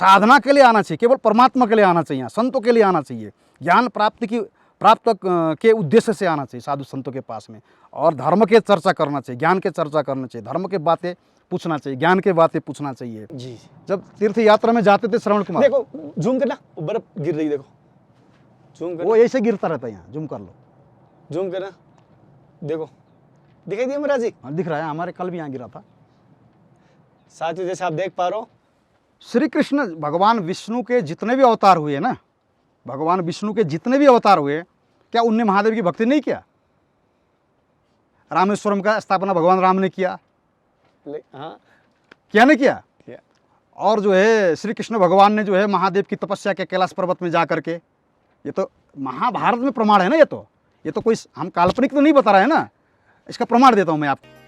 साधना के लिए आना चाहिए, केवल परमात्मा के लिए आना चाहिए, संतों के लिए आना चाहिए, ज्ञान प्राप्त के उद्देश्य से आना चाहिए साधु संतों के पास में, और धर्म के चर्चा करना चाहिए, ज्ञान के चर्चा करना चाहिए, धर्म के बातें पूछना चाहिए, ज्ञान के बातें पूछना चाहिए। जी जब तीर्थ यात्रा में जाते थे श्रवण कुमार, देखो जूम करना, बर्फ गिर रही, देखो जूम करना, वो ऐसे गिरता रहता है, यहाँ जूम कर लो, जूम करना, देखो दिखाई दिया महाराज जी? हाँ दिख रहा है, हमारे कल भी यहाँ गिरा था। साथियों जैसे आप देख पा रहे हो, श्री कृष्ण भगवान विष्णु के जितने भी अवतार हुए ना, भगवान विष्णु के जितने भी अवतार हुए, क्या उनने महादेव की भक्ति नहीं किया? रामेश्वरम का स्थापना भगवान राम ने किया, हाँ क्या नहीं किया? और जो है श्री कृष्ण भगवान ने जो है महादेव की तपस्या के कैलाश पर्वत में जा करके, ये तो महाभारत में प्रमाण है ना, ये तो कोई हम काल्पनिक तो नहीं बता रहे हैं ना, इसका प्रमाण देता हूं मैं आपको।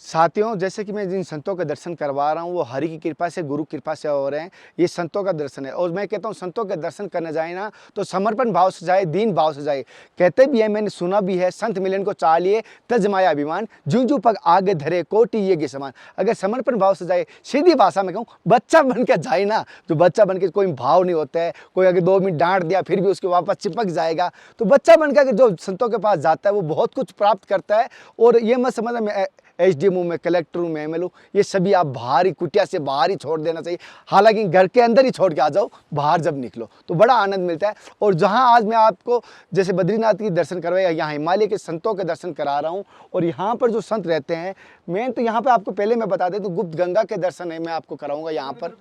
साथियों जैसे कि मैं जिन संतों के दर्शन करवा रहा हूँ वो हरि की कृपा से, गुरु कृपा से हो रहे हैं। ये संतों का दर्शन है, और मैं कहता हूँ संतों के दर्शन करने जाए ना तो समर्पण भाव से जाए, दीन भाव से जाए। कहते भी है, मैंने सुना भी है, संत मिलन को चालिए तज माया अभिमान, जूं जूं पग आगे धरे कोटि ये के समान। अगर समर्पण भाव से जाए, सीधी भाषा में कहूँ, बच्चा बन के जाए ना, जो बच्चा बन के कोई भाव नहीं होता है, कोई अगर 2 मिनट डांट दिया फिर भी उसके वापस चिपक जाएगा, तो बच्चा बन के जो संतों के पास जाता है वो बहुत कुछ प्राप्त करता है। और ये मत समझना मैं एसडीएम हूँ, मैं कलेक्टर हूँ, मैं एमएलए हूँ, ये सभी आप बाहर ही, कुटिया से बाहर ही छोड़ देना चाहिए। हालांकि घर के अंदर ही छोड़ के आ जाओ, बाहर जब निकलो तो बड़ा आनंद मिलता है। और जहाँ आज मैं आपको जैसे बद्रीनाथ की दर्शन करवाया, यहाँ हिमालय के संतों के दर्शन करा रहा हूँ, और यहाँ पर जो संत रहते हैं, मेन तो यहाँ पर आपको पहले मैं बता दें तो गुप्त गंगा के दर्शन है, मैं आपको कराऊंगा यहाँ पर।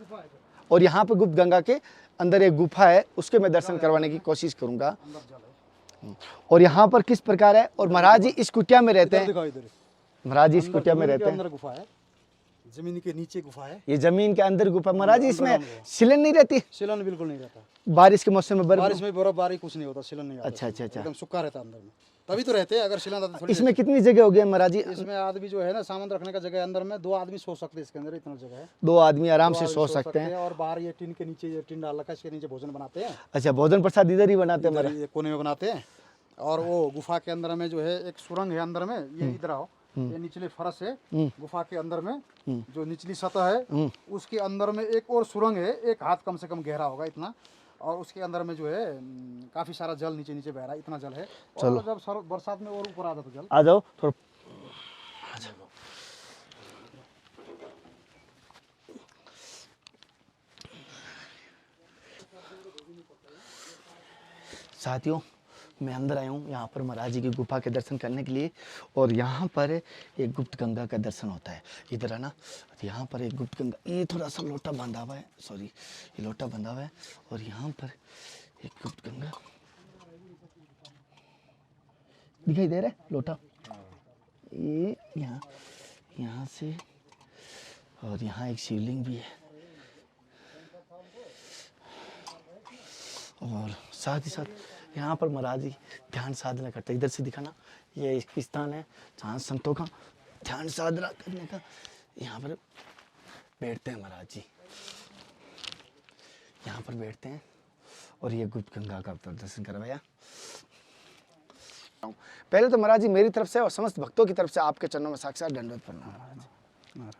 और यहाँ पर गुप्त गंगा के अंदर एक गुफा है, उसके मैं दर्शन करवाने की कोशिश करूँगा। और यहाँ पर किस प्रकार है, और महाराज जी इस कुटिया में रहते हैं, महाराज जी इस कुटिया में रहते हैं, अंदर गुफा है, जमीन के नीचे गुफा है, ये जमीन के अंदर गुफा। महाराज जी इसमें सिलन नहीं रहती? सिलन बिल्कुल नहीं रहता, बारिश के मौसम में बारिश में बर्फबारी कुछ नहीं होता, सिलन नहीं आता। अच्छा अच्छा अच्छा, एकदम सूखा रहता अंदर में, तभी तो रहते हैं। अगर सिलन आता थोड़ी। इसमें कितनी जगह हो गई महाराज जी? इसमें आदमी जो है ना, सामान रखने का जगह अंदर में 2 आदमी सो सकते हैं, इसके अंदर इतना जगह है, 2 आदमी आराम से सो सकते हैं। और बाहर ये टीन के नीचे, ये टीन डाल रखा है, इसके नीचे भोजन बनाते हैं। अच्छा, भोजन प्रसाद इधर ही बनाते हैं ये कोने में बनाते हैं। और वो गुफा के अंदर में जो है एक सुरंग है अंदर में, ये इधर आओ, ये निचले फरस है गुफा के अंदर में, जो निचली सतह है उसके अंदर में एक और सुरंग है, 1 हाथ कम से कम गहरा होगा इतना, और उसके अंदर में जो है काफी सारा जल नीचे नीचे बह रहा है, इतना जल है। और जब बरसात में और ऊपर आता तो जल। आ जाओ थोड़ा, साथियों मैं अंदर आया हूँ यहाँ पर महाराज जी की गुफा के दर्शन करने के लिए, और यहाँ पर एक गुप्त गंगा का दर्शन होता है। इधर है ना, यहाँ पर एक गुप्त गंगा, ये थोड़ा सा लोटा बांधा हुआ है, सॉरी ये लोटा बांधा हुआ है, और यहाँ पर एक गुप्त गंगा दिखाई दे रहा है, लोटा ये यहाँ से, और यहाँ एक शिवलिंग भी है, और साथ ही साथ यहाँ पर महाराज जी ध्यान साधना करते हैं। इधर से दिखाना, ये एक स्थान है जहाँ संतों का ध्यान साधना करने का, यहाँ पर बैठते हैं महाराज जी, यहाँ पर बैठते हैं। और ये गुप्त गंगा का दर्शन करवाया। पहले तो महाराज जी मेरी तरफ से और समस्त भक्तों की तरफ से आपके चरणों में साक्षात दंडवत प्रणाम।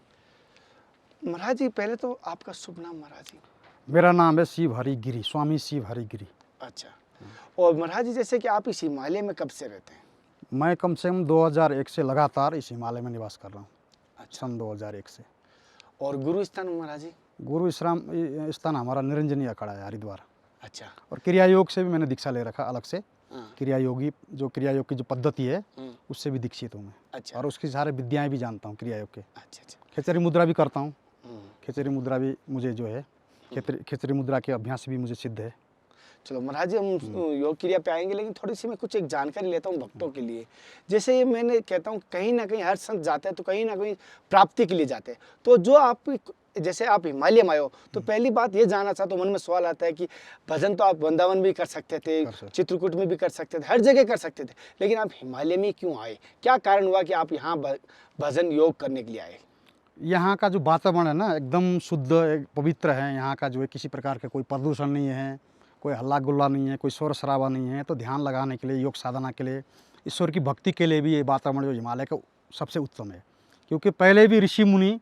महाराज जी पहले तो आपका शुभ नाम महाराज जी? मेरा नाम है शिव हरि गिरी, स्वामी शिव हरि गिरी। अच्छा, और महाराज जी जैसे कि आप इस हिमालय में कब से रहते हैं? मैं कम से कम 2001 से लगातार इस हिमालय में निवास कर रहा हूँ। अच्छा, सन 2001 से। और गुरु स्थान महाराज जी? गुरु स्थान हमारा निरंजनी अखाड़ा है, हरिद्वार। अच्छा, और क्रिया योग से भी मैंने दीक्षा ले रखा अलग से। क्रिया योग की जो पद्धति है उससे भी दीक्षित हूँ मैं। अच्छा, और उसकी सारे विद्याएं भी जानता हूँ क्रिया योग के। अच्छा अच्छा, खेचरी मुद्रा भी करता हूँ। खेचरी मुद्रा भी मुझे जो है, खेचरी मुद्रा के अभ्यास भी मुझे सिद्ध है। चलो महाराज जी, हम योग क्रिया पे आएंगे, लेकिन थोड़ी सी मैं कुछ एक जानकारी लेता हूँ भक्तों के लिए। जैसे ये मैंने कहता हूँ कहीं ना कहीं हर संत जाते हैं तो कहीं ना कहीं प्राप्ति के लिए जाते हैं। तो जो आप, जैसे आप हिमालय में आए हो, तो पहली बात ये जानना चाहता हूँ, मन में सवाल आता है कि भजन तो आप वृंदावन भी कर सकते थे, चित्रकूट में भी कर सकते थे, हर जगह कर सकते थे, लेकिन आप हिमालय में क्यों आए? क्या कारण हुआ कि आप यहाँ भजन योग करने के लिए आए? यहाँ का जो वातावरण है ना एकदम शुद्ध, पवित्र है। यहाँ का जो है किसी प्रकार का कोई प्रदूषण नहीं है, कोई हल्ला गुल्ला नहीं है, कोई शोर शराबा नहीं है। तो ध्यान लगाने के लिए, योग साधना के लिए, ईश्वर की भक्ति के लिए भी ये वातावरण जो हिमालय का सबसे उत्तम है। क्योंकि पहले भी ऋषि मुनि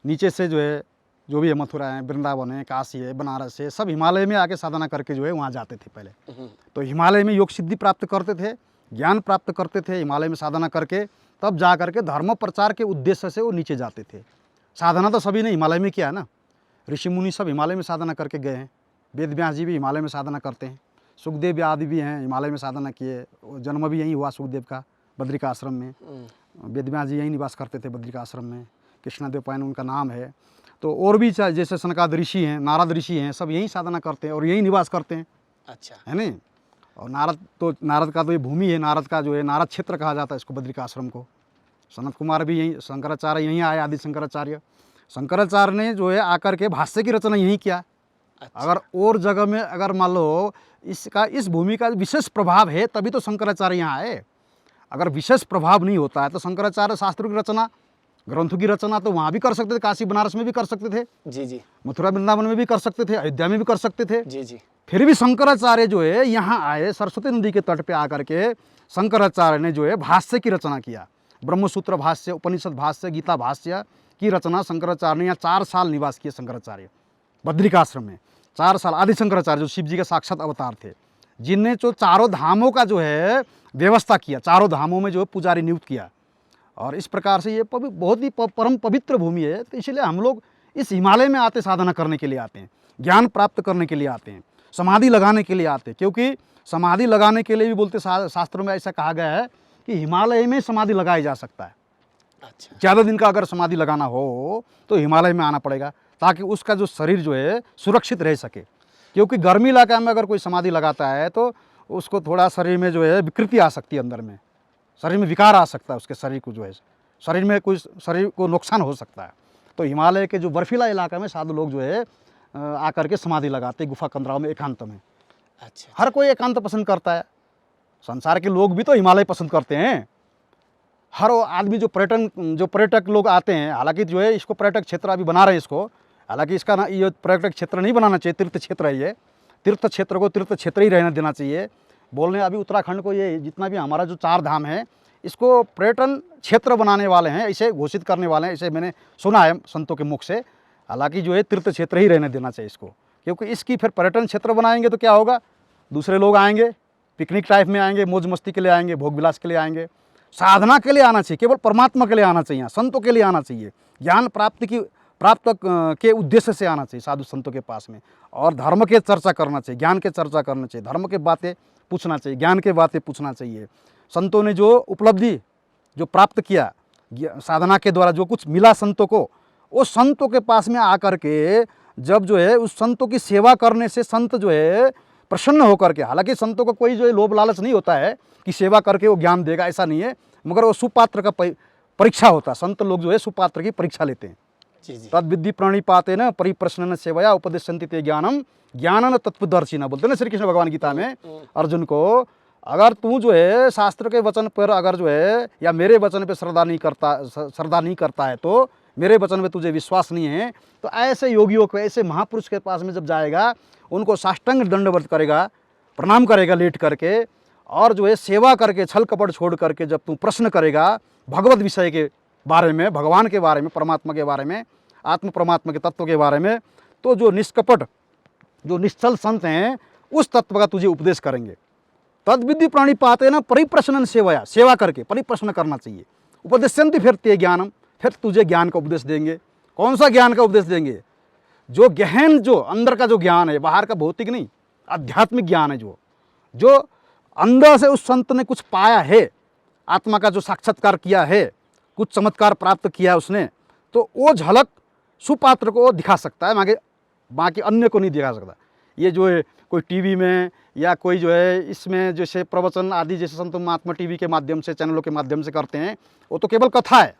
नीचे से जो है, जो भी है मथुरा है, वृंदावन है, काशी है, बनारस है, सब हिमालय में आके साधना करके जो है वहाँ जाते थे पहले। तो हिमालय में योग सिद्धि प्राप्त करते थे, ज्ञान प्राप्त करते थे, हिमालय में साधना करके तब जा करके धर्म प्रचार के उद्देश्य से वो नीचे जाते थे। साधना तो सभी ने हिमालय में किया है ना, ऋषि मुनि सब हिमालय में साधना करके गए हैं। वेद व्यास जी भी हिमालय में साधना करते हैं, सुखदेव आदि भी हैं हिमालय में साधना किए। जन्म भी यहीं हुआ सुखदेव का, बद्रिका आश्रम में। वेद व्यास जी यहीं निवास करते थे बद्रिका आश्रम में, कृष्णदेव पायन उनका नाम है। तो और भी जैसे सनकाद ऋषि हैं, नारद ऋषि हैं, सब यहीं साधना करते हैं और यहीं निवास करते हैं। अच्छा, है नहीं? और नारद का तो ये भूमि है, नारद का जो है नारद क्षेत्र कहा जाता है इसको, बद्रिका आश्रम को। सनत कुमार भी यहीं, शंकराचार्य यहीं आए, आदि शंकराचार्य। शंकराचार्य ने जो है आकर के भाष्य की रचना यहीं किया। अच्छा। अगर और जगह में अगर मान लो इसका, इस भूमि का विशेष प्रभाव है तभी तो शंकराचार्य यहाँ आए। अगर विशेष प्रभाव नहीं होता है तो शंकराचार्य शास्त्रों की रचना, ग्रंथों की रचना तो वहाँ भी कर सकते थे, काशी बनारस में भी कर सकते थे, जी जी, मथुरा वृंदावन में भी कर सकते थे, अयोध्या में भी कर सकते थे। जी जी। फिर भी शंकराचार्य जो है यहाँ आए, सरस्वती नदी के तट पे आकर के शंकराचार्य ने जो है भाष्य की रचना किया। ब्रह्मसूत्र भाष्य, उपनिषद भाष्य, गीता भाष्य की रचना शंकराचार्य ने यहाँ 4 साल निवास किए। शंकराचार्य बद्रिकाश्रम में 4 साल। आदि शंकराचार्य जो शिव जी के साक्षात अवतार थे, जिनने जो चारों धामों का जो है व्यवस्था किया, चारों धामों में जो है पुजारी नियुक्त किया। और इस प्रकार से ये बहुत ही परम पवित्र भूमि है। तो इसलिए हम लोग इस हिमालय में आते, साधना करने के लिए आते हैं, ज्ञान प्राप्त करने के लिए आते हैं, समाधि लगाने के लिए आते हैं। क्योंकि समाधि लगाने के लिए भी बोलते शास्त्रों में ऐसा कहा गया है कि हिमालय में समाधि लगाया जा सकता है। अच्छा, ज़्यादा दिन का अगर समाधि लगाना हो तो हिमालय में आना पड़ेगा, ताकि उसका जो शरीर जो है सुरक्षित रह सके। क्योंकि गर्मी इलाका में अगर कोई समाधि लगाता है तो उसको थोड़ा शरीर में जो है विकृति आ सकती है, अंदर में शरीर में विकार आ सकता है, उसके शरीर को जो है शरीर में कोई शरीर को नुकसान हो सकता है। तो हिमालय के जो बर्फीला इलाका में साधु लोग जो है आकर के समाधि लगाते, गुफा कंदराओं में, एकांत में। अच्छा, हर कोई एकांत पसंद करता है, संसार के लोग भी तो हिमालय पसंद करते हैं। हर वो आदमी जो पर्यटक लोग आते हैं, हालांकि जो है इसको पर्यटक क्षेत्र अभी बना रहे हैं इसको, हालांकि इसका ना ये पर्यटक क्षेत्र नहीं बनाना चाहिए, तीर्थ क्षेत्र है ये। तीर्थ क्षेत्र को तीर्थ क्षेत्र ही रहने देना चाहिए। बोलने अभी उत्तराखंड को, ये जितना भी हमारा जो 4 धाम है, इसको पर्यटन क्षेत्र बनाने वाले हैं, ऐसे घोषित करने वाले हैं, ऐसे मैंने सुना है संतों के मुख से। हालांकि जो है तीर्थ क्षेत्र ही रहने देना चाहिए इसको, क्योंकि इसकी फिर पर्यटन क्षेत्र बनाएंगे तो क्या होगा, दूसरे लोग आएंगे, पिकनिक टाइप में आएंगे, मौज मस्ती के लिए आएंगे, भोग विलास के लिए आएंगे। साधना के लिए आना चाहिए, केवल परमात्मा के लिए आना चाहिए, संतों के लिए आना चाहिए, ज्ञान प्राप्त के उद्देश्य से आना चाहिए साधु संतों के पास में। और धर्म के चर्चा करना चाहिए, ज्ञान के चर्चा करना चाहिए, धर्म के बातें पूछना चाहिए, ज्ञान के बातें पूछना चाहिए। संतों ने जो उपलब्धि जो प्राप्त किया साधना के द्वारा, जो कुछ मिला संतों को, वो संतों के पास में आकर के जब जो है उस संतों की सेवा करने से संत जो है प्रसन्न होकर के, हालांकि संतों का कोई जो है लोभ लालच नहीं होता है कि सेवा करके वो ज्ञान देगा, ऐसा नहीं है, मगर वो सुपात्र का परीक्षा होता है। संत लोग जो है सुपात्र की परीक्षा लेते हैं। जी जी, तद विद्धि प्रणिपाते न परिप्रश्न सेवया उपदेशन्ति ते ज्ञानम ज्ञानन तत्वदर्शी न, बोलते ना श्री कृष्ण भगवान गीता में अर्जुन को। अगर तू जो है शास्त्र के वचन पर अगर जो है या मेरे वचन पे श्रद्धा नहीं करता है, तो मेरे वचन में तुझे विश्वास नहीं है, तो ऐसे योगियों को, ऐसे महापुरुष के पास में जब जाएगा, उनको साष्टांग दंडवत करेगा, प्रणाम करेगा लेट करके, और जो है सेवा करके, छल कपट छोड़ करके जब तू प्रश्न करेगा भगवत विषय के बारे में, भगवान के बारे में, परमात्मा के बारे में, आत्म परमात्मा के तत्व के बारे में, तो जो निष्कपट, जो निश्चल संत हैं, उस तत्व का तुझे उपदेश करेंगे। तद विद्धि प्रणिपाते न परिप्रश्न सेवया, सेवा करके परिप्रश्न करना चाहिए। उपदेशन्ति फिर ते ज्ञानम, फिर तुझे ज्ञान का उपदेश देंगे। कौन सा ज्ञान का उपदेश देंगे? जो गहन, जो अंदर का जो ज्ञान है, बाहर का भौतिक नहीं, आध्यात्मिक ज्ञान है, जो अंदर से उस संत ने कुछ पाया है, आत्मा का जो साक्षात्कार किया है, कुछ चमत्कार प्राप्त किया है उसने, तो वो झलक सुपात्र को दिखा सकता है, बाकी अन्य को नहीं दिखा सकता। ये जो है कोई टीवी में या कोई जो है इसमें जैसे प्रवचन आदि जैसे संत महात्मा टीवी के माध्यम से, चैनलों के माध्यम से करते हैं, वो तो केवल कथा है,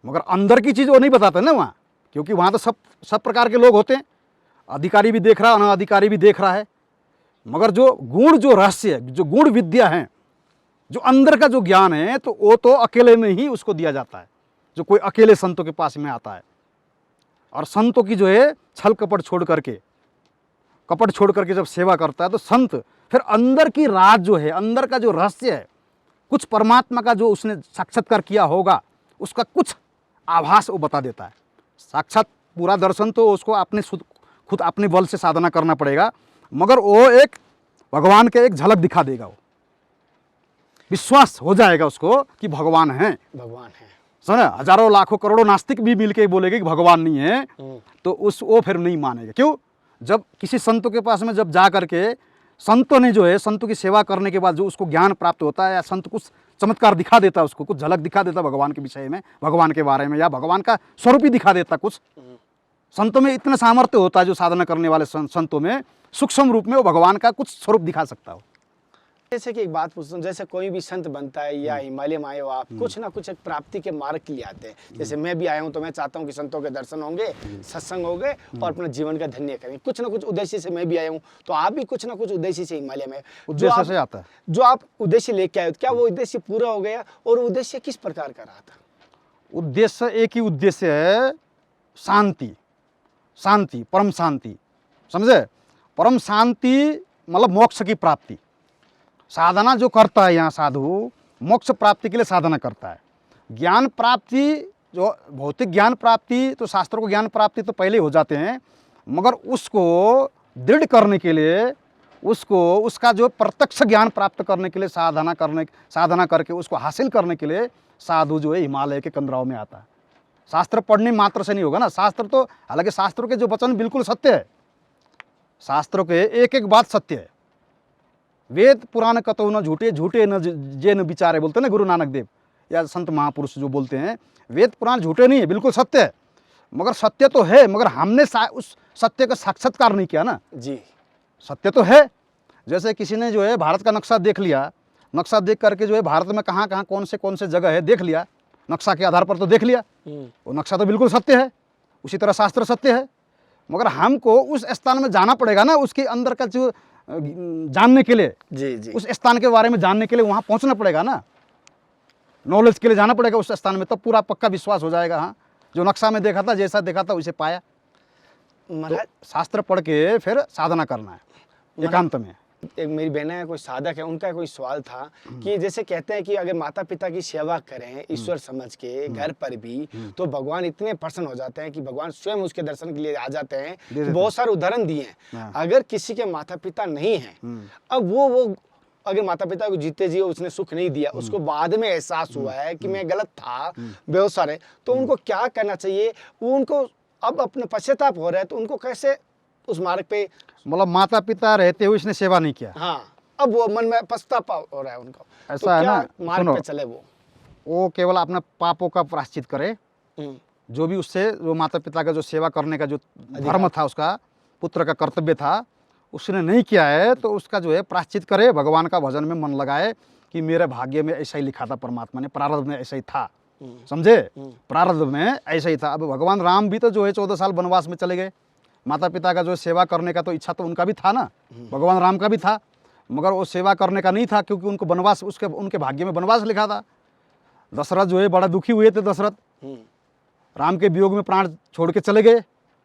मगर अंदर की चीज़ वो नहीं बताते ना वहाँ, क्योंकि वहाँ तो सब प्रकार के लोग होते हैं, अधिकारी भी देख रहा है, अनाधिकारी भी देख रहा है। मगर जो गुण, जो रहस्य है, जो गुण विद्या है, जो अंदर का जो ज्ञान है, तो वो तो अकेले में ही उसको दिया जाता है, जो कोई अकेले संतों के पास में आता है। और संतों की जो है छल कपट छोड़ करके जब सेवा करता है, तो संत फिर अंदर की राज जो है, अंदर का जो रहस्य है, कुछ परमात्मा का जो उसने साक्षात्कार किया होगा, उसका कुछ आभास वो बता देता है। साक्षात पूरा दर्शन तो उसको अपने खुद अपने बल से साधना करना पड़ेगा, मगर वो एक भगवान के एक झलक दिखा देगा, वो विश्वास हो जाएगा उसको कि भगवान है, भगवान है। समझे? हजारों लाखों करोड़ों नास्तिक भी मिलके बोलेंगे कि भगवान नहीं है, तो वो फिर नहीं मानेगा। क्यों? जब किसी संतों के पास में जब जा करके संतों ने जो है, संतों की सेवा करने के बाद जो उसको ज्ञान प्राप्त होता है, या संत कुछ चमत्कार दिखा देता है, उसको कुछ झलक दिखा देता भगवान के विषय में, भगवान के बारे में, या भगवान का स्वरूप ही दिखा देता कुछ। संतों में इतना सामर्थ्य होता है, जो साधना करने वाले संतों में सूक्ष्म रूप में वो भगवान का कुछ स्वरूप दिखा सकता हो। जैसे कि एक बात पूछता हूँ, जैसे कोई भी संत बनता है या हिमालय में आए हो आप, कुछ ना कुछ एक प्राप्ति के मार्ग के लिए आते हैं। जैसे मैं भी आया हूँ, तो मैं चाहता हूँ कि संतों के दर्शन होंगे, सत्संग होंगे और अपने जीवन का धन्य करेंगे। कुछ ना कुछ उद्देश्य से मैं भी आया हूँ, तो आप भी कुछ ना कुछ उद्देश्य से हिमालय में, उद्देश्य से आता है। जो आप उद्देश्य लेके आए हो, क्या वो उद्देश्य पूरा हो गया? और उद्देश्य किस प्रकार का रहा था? उद्देश्य एक ही उद्देश्य है, शांति, शांति, परम शांति। समझे? परम शांति मतलब मोक्ष की प्राप्ति। साधना जो करता है यहाँ साधु, मोक्ष प्राप्ति के लिए साधना करता है। ज्ञान प्राप्ति, जो भौतिक ज्ञान प्राप्ति, तो शास्त्रों को ज्ञान प्राप्ति तो पहले हो जाते हैं, मगर उसको दृढ़ करने के लिए, उसको उसका जो प्रत्यक्ष ज्ञान प्राप्त करने के लिए साधना करके उसको हासिल करने के लिए साधु जो है हिमालय के कंदराओं में आता है। शास्त्र पढ़ने मात्र से नहीं होगा ना। शास्त्र तो, हालांकि शास्त्रों के जो वचन बिल्कुल सत्य है, शास्त्रों के एक एक बात सत्य है। वेद पुराण कतो न झूठे, झूठे न जे न विचारे, बोलते हैं ना गुरु नानक देव या संत महापुरुष जो बोलते हैं, वेद पुराण झूठे नहीं है, बिल्कुल सत्य है। मगर सत्य तो है, मगर हमने उस सत्य का साक्षात्कार नहीं किया ना जी। सत्य तो है। जैसे किसी ने जो है भारत का नक्शा देख लिया, नक्शा देख करके जो है भारत में कहाँ कहाँ कौन से जगह है देख लिया, नक्शा के आधार पर तो देख लिया, वो नक्शा तो बिल्कुल सत्य है। उसी तरह शास्त्र सत्य है, मगर हमको उस स्थान में जाना पड़ेगा ना, उसके अंदर का जो जानने के लिए, जी। उस स्थान के बारे में जानने के लिए वहाँ पहुँचना पड़ेगा ना, नॉलेज के लिए जाना पड़ेगा उस स्थान में, तब पूरा पक्का विश्वास हो जाएगा। हाँ, जो नक्शा में देखा था, जैसा देखा था वैसे पाया। तो शास्त्र पढ़ के फिर साधना करना है एकांत में। एक मेरी बहन है, कोई साधक है, उनका कोई सवाल था कि जैसे कहते हैं कि अगर माता पिता की सेवा करें ईश्वर समझ के घर पर भी, तो भगवान इतने प्रसन्न हो जाते हैं कि भगवान स्वयं उसके दर्शन के लिए आ जाते हैं। बहुत सारे उदाहरण दिए हैं। अगर किसी के माता पिता नहीं है, अब वो अगर माता पिता को जीते जी उसने सुख नहीं दिया, उसको बाद में एहसास हुआ है कि मैं गलत था, बहुत सारे, तो उनको क्या करना चाहिए? उनको अब अपने पश्चाताप हो रहा है, तो उनको कैसे उस मार्ग पे, मतलब माता पिता रहते हुए इसने सेवा नहीं किया, हाँ, अब वो मन में पछतावा हो रहा है उनको, ऐसा तो है क्या ना। मार्ग पे चले वो केवल अपने पापों का प्रायश्चित करे, जो भी उससे जो माता पिता का जो सेवा करने का जो धर्म था, उसका पुत्र का कर्तव्य था, उसने नहीं किया है, तो उसका जो है प्रायश्चित करे, भगवान का भजन में मन लगाए कि मेरे भाग्य में ऐसा ही लिखा था, परमात्मा ने प्रारब्ध में ऐसा ही था। समझे? प्रारब्ध में ऐसा ही था। अब भगवान राम भी तो जो है 14 साल वनवास में चले गए, माता पिता का जो सेवा करने का तो इच्छा तो उनका भी था ना, भगवान राम का भी था, मगर वो सेवा करने का नहीं था, क्योंकि उनको वनवास, उनके भाग्य में वनवास लिखा था। दशरथ जो है बड़ा दुखी हुए थे। दशरथ राम के वियोग में प्राण छोड़ के चले गए,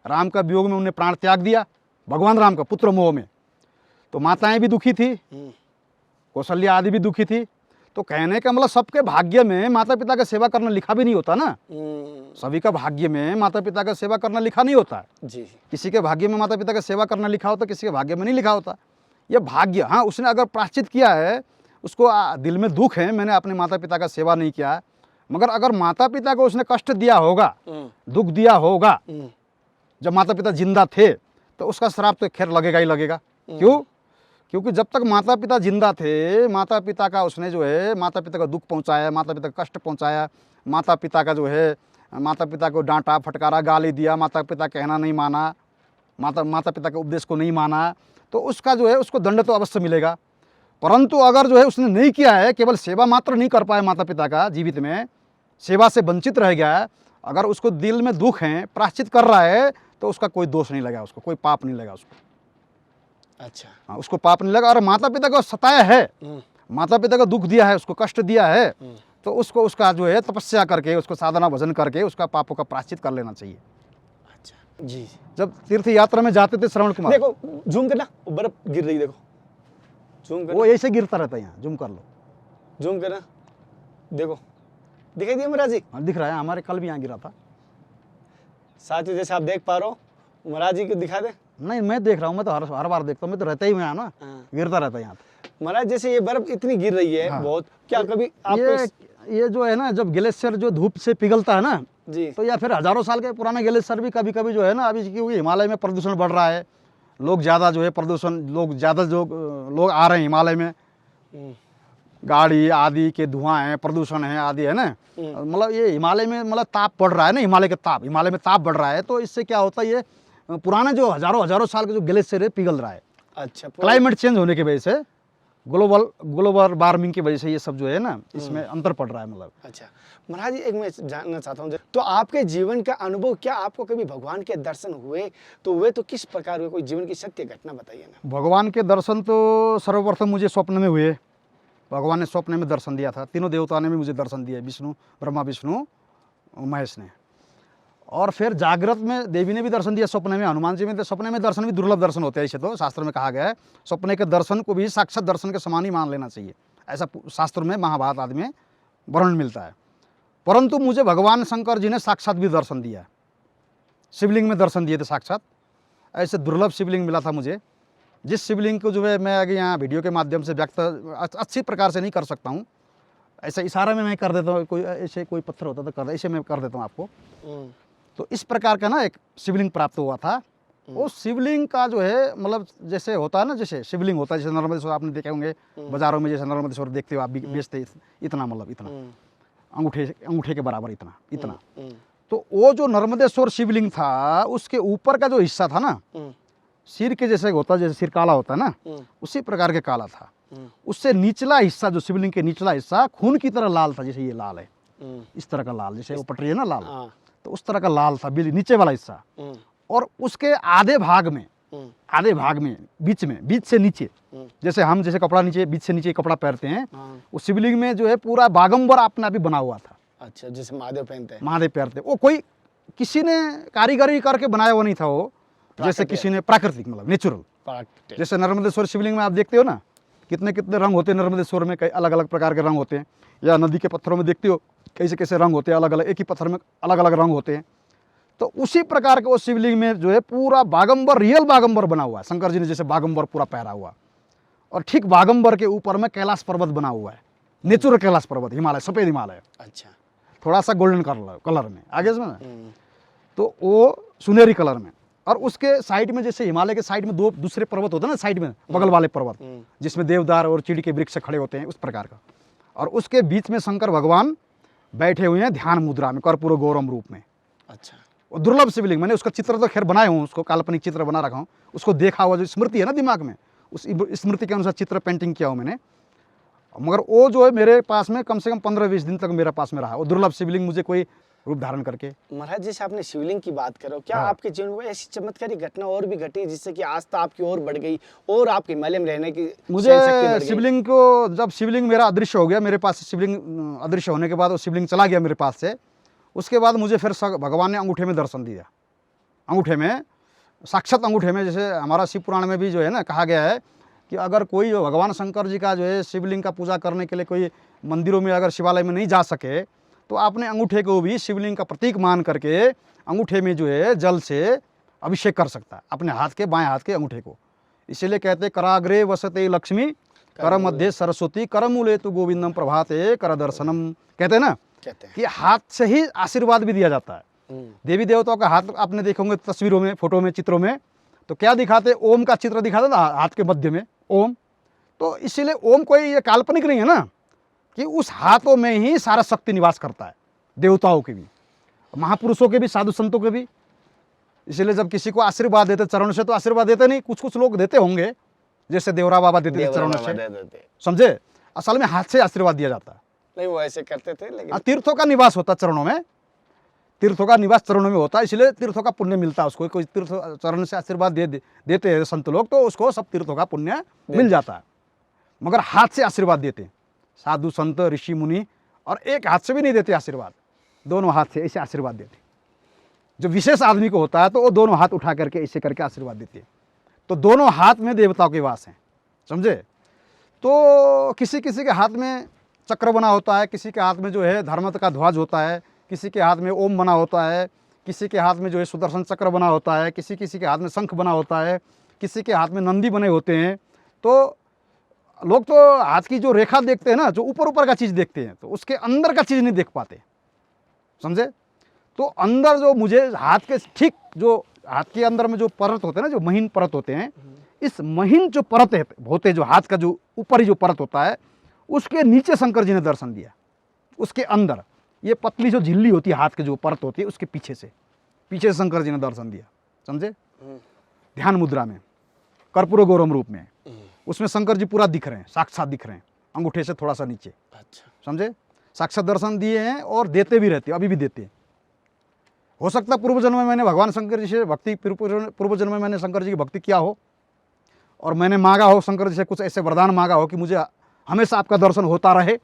राम का वियोग में उन्हें प्राण त्याग दिया, भगवान राम का पुत्र मोह में। तो माताएं भी दुखी थी, कौशल्या आदि भी दुखी थी। तो कहने का मतलब सबके भाग्य में माता पिता का सेवा करना लिखा भी नहीं होता ना। सभी का भाग्य में माता पिता का सेवा करना लिखा नहीं होता जी। किसी के भाग्य में माता पिता का सेवा करना लिखा होता, किसी के भाग्य में नहीं लिखा होता। ये भाग्य, हाँ, उसने अगर प्रायश्चित किया है, उसको दिल में दुख है, मैंने अपने माता पिता का सेवा नहीं किया, मगर अगर माता पिता को उसने कष्ट दिया होगा, दुख दिया होगा जब माता पिता जिंदा थे, तो उसका श्राप तो खैर लगेगा ही लगेगा। क्यों? क्योंकि जब तक माता पिता जिंदा थे, माता पिता का उसने जो है, माता पिता का दुख पहुंचाया, माता पिता का कष्ट पहुंचाया, माता पिता का जो है, माता पिता को डांटा फटकारा, गाली दिया, माता पिता कहना नहीं माना, माता पिता के उपदेश को नहीं माना, तो उसका जो है उसको दंड तो अवश्य मिलेगा। परंतु अगर जो है उसने नहीं किया है, केवल सेवा मात्र नहीं कर पाया माता पिता का, जीवित में सेवा से वंचित रह गया, अगर उसको दिल में दुख है, प्रायश्चित कर रहा है, तो उसका कोई दोष नहीं लगा, उसको कोई पाप नहीं लगा उसको। अच्छा। हाँ, उसको पाप नहीं लगा। और माता पिता को सताया है, माता पिता को दुख दिया है, उसको कष्ट दिया है, तो उसको उसका जो है तपस्या करके, उसको साधना भजन करके उसका पापों का प्रायश्चित कर लेना चाहिए। अच्छा जी। जब तीर्थ यात्रा में जाते थे श्रवण कुमार, देखो जूम करना, बर्फ गिर रही, देखो जूम करना, वो ऐसे गिरता रहता है, यहाँ जूम कर लो, जूम करना, देखो दिखाई दिया महाराज जी? हाँ दिख रहा है, हमारे कल भी यहाँ गिरा था। साथियों जैसे आप देख पा रहे हो, महाराज जी को दिखा दे। नहीं मैं देख रहा हूँ, मैं तो हर बार देखता हूँ, मैं तो रहता ही यहाँ ना, हाँ। गिरता रहता है यहाँ पे। महाराज जैसे ये बर्फ इतनी गिर रही है, हाँ। बहुत, क्या कभी आपको ये जो है ना, जब ग्लेशियर जो धूप से पिघलता है ना, जी, तो या फिर हजारों साल के पुराने ग्लेशियर भी कभी कभी जो है ना, अभी क्योंकि हिमालय में प्रदूषण बढ़ रहा है, लोग ज़्यादा जो है प्रदूषण, लोग आ रहे हैं हिमालय में, गाड़ी आदि के धुआं है, प्रदूषण है आदि है ना, मतलब ये हिमालय में मतलब ताप बढ़ रहा है ना, हिमालय में ताप बढ़ रहा है, तो इससे क्या होता है, ये पुराने जो हजारों साल के जो ग्लेशियर है पिघल रहा है। अच्छा, क्लाइमेट चेंज होने की वजह से, ग्लोबल वार्मिंग की वजह से ये सब जो है ना, इसमें अंतर पड़ रहा है मतलब। अच्छा महाराज जी, एक मैं जानना चाहता हूँ, तो आपके जीवन का अनुभव, क्या आपको कभी भगवान के दर्शन हुए? तो हुए तो किस प्रकार हुए? कोई जीवन की सत्य घटना बताइए ना। भगवान के दर्शन तो सर्वप्रथम मुझे स्वप्न में हुए। भगवान ने स्वप्न में दर्शन दिया था, तीनों देवताओं ने भी मुझे दर्शन दिया, विष्णु, ब्रह्मा, विष्णु, महेश ने। और फिर जागृत में देवी ने भी दर्शन दिया, स्वप्न में हनुमान जी में। तो सपने में दर्शन भी दुर्लभ दर्शन होते हैं, इसे तो शास्त्र में कहा गया है, सपने के दर्शन को भी साक्षात दर्शन के समान ही मान लेना चाहिए, ऐसा शास्त्र में, महाभारत आदि में वर्णन मिलता है। परंतु मुझे भगवान शंकर जी ने साक्षात भी दर्शन दिया, शिवलिंग में दर्शन दिए थे साक्षात। ऐसे दुर्लभ शिवलिंग मिला था मुझे, जिस शिवलिंग को जो है मैं आगे यहाँ वीडियो के माध्यम से व्यक्त अच्छी प्रकार से नहीं कर सकता हूँ, ऐसे इशारा में मैं कर देता हूँ, कोई ऐसे कोई पत्थर होता तो कर, ऐसे मैं कर देता हूँ आपको। तो इस प्रकार का ना एक शिवलिंग प्राप्त हुआ था। वो शिवलिंग का जो है मतलब जैसे होता है ना, जैसे शिवलिंग होता है, जैसे नर्मदेश्वर आपने देखे होंगे बाजारों में, जैसे नर्मदेश्वर देखते हो आप बेचते, इतना मतलब इतना अंगूठे के बराबर इतना। तो वो जो नर्मदेश्वर शिवलिंग था, उसके ऊपर का जो हिस्सा था ना, सिर के जैसे होता है, जैसे सिर काला होता है ना, उसी प्रकार के काला था। उससे निचला हिस्सा, जो शिवलिंग के निचला हिस्सा खून की तरह लाल था, जैसे ये लाल है, इस तरह का लाल, जैसे वो पटरी है ना लाल, तो उस तरह का लाल था नीचे वाला हिस्सा। और उसके आधे भाग में बीच से नीचे, जैसे हम जैसे कपड़ा नीचे बीच से नीचे कपड़ा पहनते हैं, उस शिवलिंग में जो है पूरा बागंबर अपना भी बना हुआ था। अच्छा, जैसे महादेव पहनते हैं, महादेव पहनते, वो कोई किसी ने कारीगरी करके बनाया हुआ नहीं था, वो जैसे किसी ने प्राकृतिक मतलब नेचुरल। जैसे नर्मदेश्वर शिवलिंग में आप देखते हो ना, कितने कितने रंग होते हैं नर्मदेश्वर में, कई अलग अलग प्रकार के रंग होते हैं। या नदी के पत्थरों में देखते हो कैसे कैसे रंग होते हैं, अलग अलग, एक ही पत्थर में अलग अलग रंग होते हैं। तो उसी प्रकार के वो शिवलिंग में जो है पूरा बागंबर, रियल बागंबर बना हुआ है, शंकर जी ने जैसे बागंबर पूरा पहरा हुआ। और ठीक बागंबर के ऊपर में कैलाश पर्वत बना हुआ है, नेचुरल कैलाश पर्वत, हिमालय, सफेद हिमालय। अच्छा, थोड़ा सा गोल्डन कलर में आगे से ना, तो वो सुनहरी कलर में। और उसके साइड में, जैसे हिमालय के साइड में दो दूसरे पर्वत होते हैं ना, साइड में बगल वाले पर्वत, जिसमें देवदार और चीड़ के वृक्ष खड़े होते हैं, उस प्रकार का। और उसके बीच में शंकर भगवान बैठे हुए हैं ध्यान मुद्रा में, कर्पूर गौरम रूप में। अच्छा, वो दुर्लभ शिवलिंग, मैंने उसका चित्र तो खैर बनाया हूँ, उसको काल्पनिक चित्र बना रखा हूँ, उसको देखा हुआ जो स्मृति है ना दिमाग में, उस स्मृति के अनुसार चित्र पेंटिंग किया हूँ मैंने। मगर वो जो है मेरे पास में कम से कम 15-20 दिन तक मेरे पास में रहा वो दुर्लभ शिवलिंग, मुझे कोई रूप धारण करके। महाराज जैसे आपने शिवलिंग की बात करो, क्या आपके जीवन में ऐसी चमत्कारी घटना और भी घटी जिससे कि आस्था आपकी और बढ़ गई और आपके हिमालय में रहने की मुझे शिवलिंग को, जब शिवलिंग मेरा अदृश्य हो गया मेरे पास से, शिवलिंग अदृश्य होने के बाद वो शिवलिंग चला गया मेरे पास से, उसके बाद मुझे फिर भगवान ने अंगूठे में दर्शन दिया। अंगूठे में, साक्षात अंगूठे में, जैसे हमारा शिव पुराण में भी जो है ना कहा गया है कि अगर कोई भगवान शंकर जी का जो है शिवलिंग का पूजा करने के लिए कोई मंदिरों में अगर शिवालय में नहीं जा सके, तो आपने अंगूठे को भी शिवलिंग का प्रतीक मान करके अंगूठे में जो है जल से अभिषेक कर सकता है, अपने हाथ के, बाएं हाथ के अंगूठे को। इसीलिए कहते कराग्रे वसते लक्ष्मी, कर मध्य सरस्वती, करमूले तो गोविंदम प्रभाते कर दर्शनम, कहते हैं ना, कहते हैं कि हाथ से ही आशीर्वाद भी दिया जाता है। देवी देवताओं का हाथ आपने देखोगे तस्वीरों में, फोटो में, चित्रों में, तो क्या दिखाते, ओम का चित्र दिखाते ना हाथ के मध्य में, ओम। तो इसीलिए ओम कोई ये काल्पनिक नहीं है ना, कि उस हाथों में ही सारा शक्ति निवास करता है, देवताओं के भी, महापुरुषों के भी, साधु संतों के भी। इसलिए जब किसी को आशीर्वाद देते चरणों से, तो आशीर्वाद देते नहीं, कुछ कुछ लोग देते होंगे, जैसे देवरा बाबा देते थे देवरा चरणों बाबा से, दे देते। समझे। असल में हाथ से आशीर्वाद दिया जाता है। नहीं वो ऐसे करते थे, लेकिन तीर्थों का निवास होता चरणों में, तीर्थों का निवास चरणों में होता है, इसलिए तीर्थों का पुण्य मिलता है उसको। कोई तीर्थ चरण से आशीर्वाद देते हैं संत लोग, तो उसको सब तीर्थों का पुण्य मिल जाता है। मगर हाथ से आशीर्वाद देते साधु संत ऋषि मुनि, और एक हाथ से भी नहीं देते आशीर्वाद, दोनों हाथ से ऐसे आशीर्वाद देते। जो विशेष आदमी को होता है तो वो दोनों हाथ उठा करके ऐसे करके आशीर्वाद देते हैं। तो दोनों हाथ में देवताओं के वास हैं, समझे। तो किसी किसी के हाथ में चक्र बना होता है, किसी के हाथ में जो है धर्मत का ध्वज होता है, किसी के हाथ में ओम बना होता है, किसी के हाथ में जो है सुदर्शन चक्र बना होता है, किसी किसी के हाथ में शंख बना होता है, किसी के हाथ में नंदी बने होते हैं। तो लोग तो हाथ की जो रेखा देखते हैं ना, जो ऊपर ऊपर का चीज़ देखते हैं, तो उसके अंदर का चीज़ नहीं देख पाते, समझे। तो अंदर जो मुझे हाथ के ठीक जो हाथ के अंदर में जो परत होते हैं ना, जो महीन परत होते हैं, इस महीन जो परत है होते, जो हाथ का जो ऊपरी जो परत होता है, उसके नीचे शंकर जी ने दर्शन दिया। उसके अंदर ये पतली जो झिल्ली होती है हाथ के जो परत होती है, उसके पीछे से शंकर जी ने दर्शन दिया, समझे। ध्यान मुद्रा में कर्पूर गौरम रूप में, उसमें शंकर जी पूरा दिख रहे हैं, साक्षात दिख रहे हैं, अंगूठे से थोड़ा सा नीचे। अच्छा, समझे। साक्षात दर्शन दिए हैं और देते भी रहते हैं, अभी भी देते हैं। हो सकता है पूर्व जन्म में मैंने भगवान शंकर जी से भक्ति, पूर्व जन्म में मैंने शंकर जी की भक्ति किया हो, और मैंने मांगा हो शंकर जी से कुछ ऐसे वरदान मांगा हो कि मुझे हमेशा आपका दर्शन होता रहे।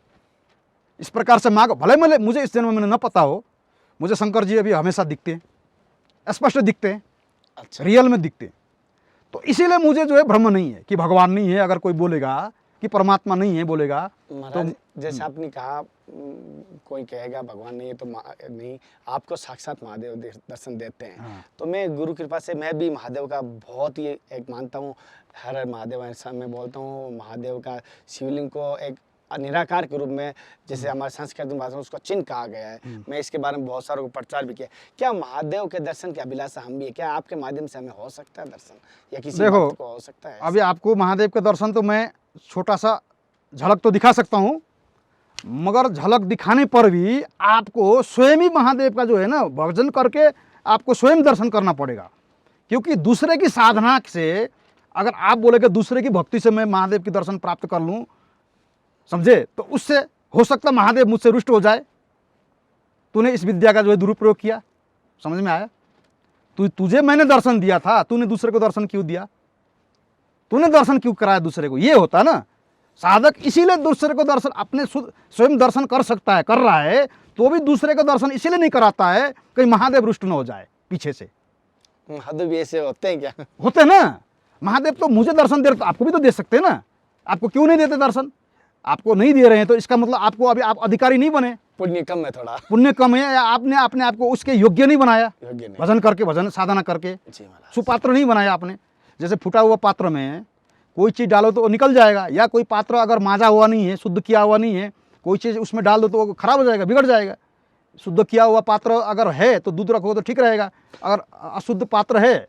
इस प्रकार से मांग, भले मुझे इस जन्म में न पता हो, मुझे शंकर जी अभी हमेशा दिखते हैं, स्पष्ट दिखते हैं, अच्छा, रियल में दिखते हैं। तो इसीलिए मुझे जो है भ्रम नहीं है कि भगवान नहीं है। अगर कोई बोलेगा कि परमात्मा नहीं है बोलेगा, महाराज जैसे आपने कहा कोई कहेगा भगवान नहीं है तो नहीं, आपको साक्षात महादेव दर्शन देते हैं। हाँ। तो मैं गुरु कृपा से मैं भी महादेव का बहुत ही एक मानता हूँ। हर हर महादेव ऐसा मैं बोलता हूँ। महादेव का शिवलिंग को एक निराकार के रूप में, जैसे हमारे संस्कृत में भाषा में उसको चिन्ह कहा गया है। मैं इसके बारे में बहुत सारों को प्रचार भी किया। क्या महादेव के दर्शन की अभिलाषा हम भी है? क्या आपके माध्यम से हमें हो सकता है दर्शन, या किसी भक्त को हो सकता है? अभी आपको महादेव के दर्शन तो मैं छोटा सा झलक तो दिखा सकता हूँ, मगर झलक दिखाने पर भी आपको स्वयं ही महादेव का जो है ना भजन करके आपको स्वयं दर्शन करना पड़ेगा। क्योंकि दूसरे की साधना से, अगर आप बोलेगे दूसरे की भक्ति से मैं महादेव की दर्शन प्राप्त कर लूँ, समझे, तो उससे हो सकता महादेव मुझसे रुष्ट हो जाए। तूने इस विद्या का जो है दुरुपयोग किया, समझ में आया। तुझे मैंने दर्शन दिया था, तूने दूसरे को दर्शन क्यों दिया, तूने दर्शन क्यों कराया दूसरे को। ये होता ना साधक, इसीलिए दूसरे को दर्शन, अपने स्वयं दर्शन कर सकता है, कर रहा है, तो भी दूसरे को दर्शन इसीलिए नहीं कराता है कहीं महादेव रुष्ट न हो जाए पीछे से। महादेव भी ऐसे होते हैं क्या? होते हैं ना। महादेव तो मुझे दर्शन दे रहे, तो आपको भी तो दे सकते हैं ना। आपको क्यों नहीं देते दर्शन? आपको नहीं दे रहे हैं तो इसका मतलब आपको अभी आप अधिकारी नहीं बने, पुण्य कम है, थोड़ा पुण्य कम है, या आपने अपने आप को उसके योग्य नहीं बनाया, योग्य नहीं। भजन करके, भजन साधना करके जी महाराज। सुपात्र नहीं बनाया आपने। जैसे फूटा हुआ पात्र में कोई चीज़ डालो तो वो निकल जाएगा, या कोई पात्र अगर मांजा हुआ नहीं है, शुद्ध किया हुआ नहीं है, कोई चीज़ उसमें डाल दो तो वो खराब हो जाएगा, बिगड़ जाएगा। शुद्ध किया हुआ पात्र अगर है तो दूध रखो तो ठीक रहेगा, अगर अशुद्ध पात्र है,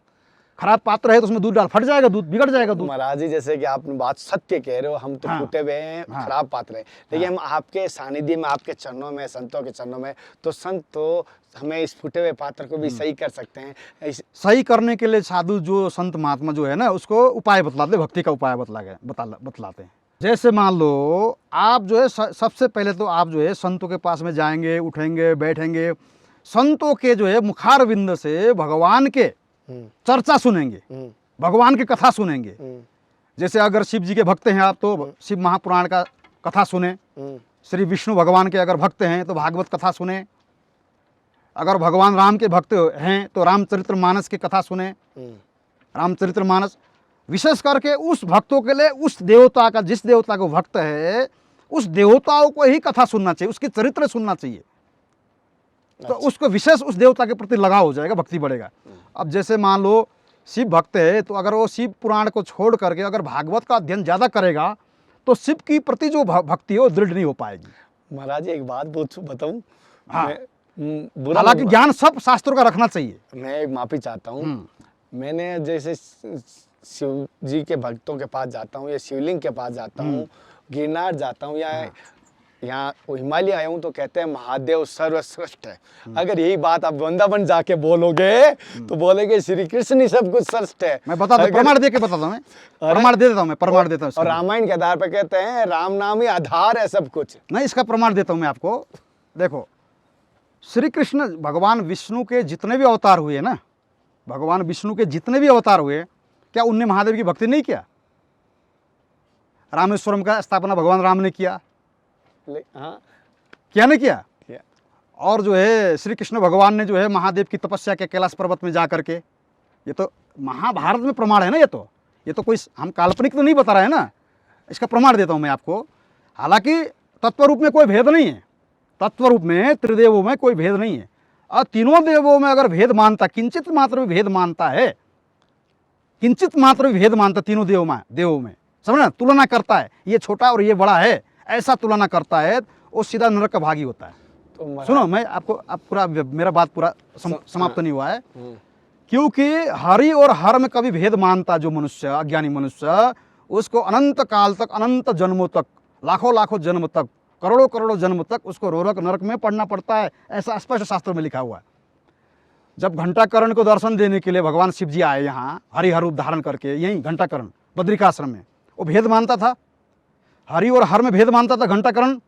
खराब पात्र है, तो उसमें दूध डाल फट जाएगा, दूध बिगड़ जाएगा दूध। महाराज जी जैसे कि आपने बात सत्य कह रहे हो, हम तो हाँ। फूटे हुए हैं, हाँ। खराब पात्र हैं, लेकिन हम आपके सानिध्य में, आपके चरणों में, संतों के चरणों में, तो संत तो हमें इस फूटे हुए पात्र को भी सही कर सकते हैं। सही करने के लिए साधु जो संत महात्मा जो है ना, उसको उपाय बतलाते, भक्ति का उपाय बतलाते हैं। जैसे मान लो आप जो है सबसे पहले तो आप जो है संतों के पास में जाएंगे, उठेंगे, बैठेंगे, संतों के जो है मुखारविंद से भगवान के चर्चा सुनेंगे, भगवान की कथा सुनेंगे। जैसे अगर शिव जी के भक्त हैं आप तो शिव महापुराण का कथा सुने, श्री विष्णु भगवान के अगर भक्त हैं तो भागवत कथा सुने, अगर भगवान राम के भक्त हैं तो रामचरितमानस की कथा सुने, रामचरितमानस। विशेष करके उस भक्तों के लिए, उस देवता का, जिस देवता को भक्त है उस देवताओं को ही कथा सुनना चाहिए, उसकी चरित्र सुनना चाहिए। तो उसको विशेष उस देवता के प्रति लगाव हो जाएगा, भक्ति बढ़ेगा। अब जैसे मान लो शिव भक्त है तो अगर वो शिव पुराण को छोड़ करके अगर भागवत का अध्ययन ज़्यादा करेगा तो शिव की प्रति जो भक्ति है वो दृढ़ नहीं हो पाएगी। महाराज एक बात बताऊं? हाँ। बुरा हालांकि ज्ञान सब शास्त्रों का रखना चाहिए। मैं एक माफी चाहता हूँ। मैंने जैसे शिव जी के भक्तों के पास जाता हूँ, या शिवलिंग के पास जाता हूँ, गिरनार जाता हूँ, या यहाँ हिमालय आया हूँ तो कहते हैं महादेव सर्वश्रेष्ठ है। अगर यही बात आप वृंदावन जाके बोलोगे तो बोलेंगे श्री कृष्ण ही सब कुछ श्रेष्ठ है। मैं बताता हूँ, प्रमाण दे के बताता हूँ, मैं प्रमाण दे देता हूँ, मैं प्रमाण देता हूँ और इसका। रामायण के आधार पर कहते हैं राम नाम ही आधार है सब कुछ। नहीं, इसका प्रमाण देता हूँ मैं आपको। देखो, श्री कृष्ण भगवान विष्णु के जितने भी अवतार हुए ना, भगवान विष्णु के जितने भी अवतार हुए, क्या उनने महादेव की भक्ति नहीं किया? रामेश्वरम का स्थापना भगवान राम ने किया, हाँ क्या नहीं किया? किया। और जो है श्री कृष्ण भगवान ने जो है महादेव की तपस्या के कैलाश पर्वत में जा करके, ये तो महाभारत में प्रमाण है ना, ये तो कोई हम काल्पनिक तो नहीं बता रहे हैं ना, इसका प्रमाण देता हूँ मैं आपको। हालांकि तत्व रूप में कोई भेद नहीं है, तत्व रूप में त्रिदेवों में कोई भेद नहीं है। और तीनों देवों में अगर भेद मानता, किंचित मात्र भी भेद मानता है, किंचित मात्र भी भेद मानता तीनों देवों में, समझ ना, तुलना करता है, ये छोटा और ये बड़ा है, ऐसा तुलना करता है, वो सीधा नरक का भागी होता है। तो सुनो, मैं आपको पूरा, मेरा बात पूरा समाप्त नहीं हुआ है। क्योंकि हरि और हर में कभी भेद मानता जो मनुष्य, अज्ञानी मनुष्य, उसको अनंत काल तक, अनंत जन्मों तक, लाखों लाखों जन्म तक, करोड़ों करोड़ों जन्म तक उसको रोरक नरक में पढ़ना पड़ता है, ऐसा स्पष्ट शास्त्र में लिखा हुआ है। जब घंटाकर्ण को दर्शन देने के लिए भगवान शिव जी आए यहाँ हरिहर रूप धारण करके, यहीं घंटाकर्ण बद्रिकाश्रम में, वो भेद मानता था, हरि और हर में भेद मानता था। घंटाकर्ण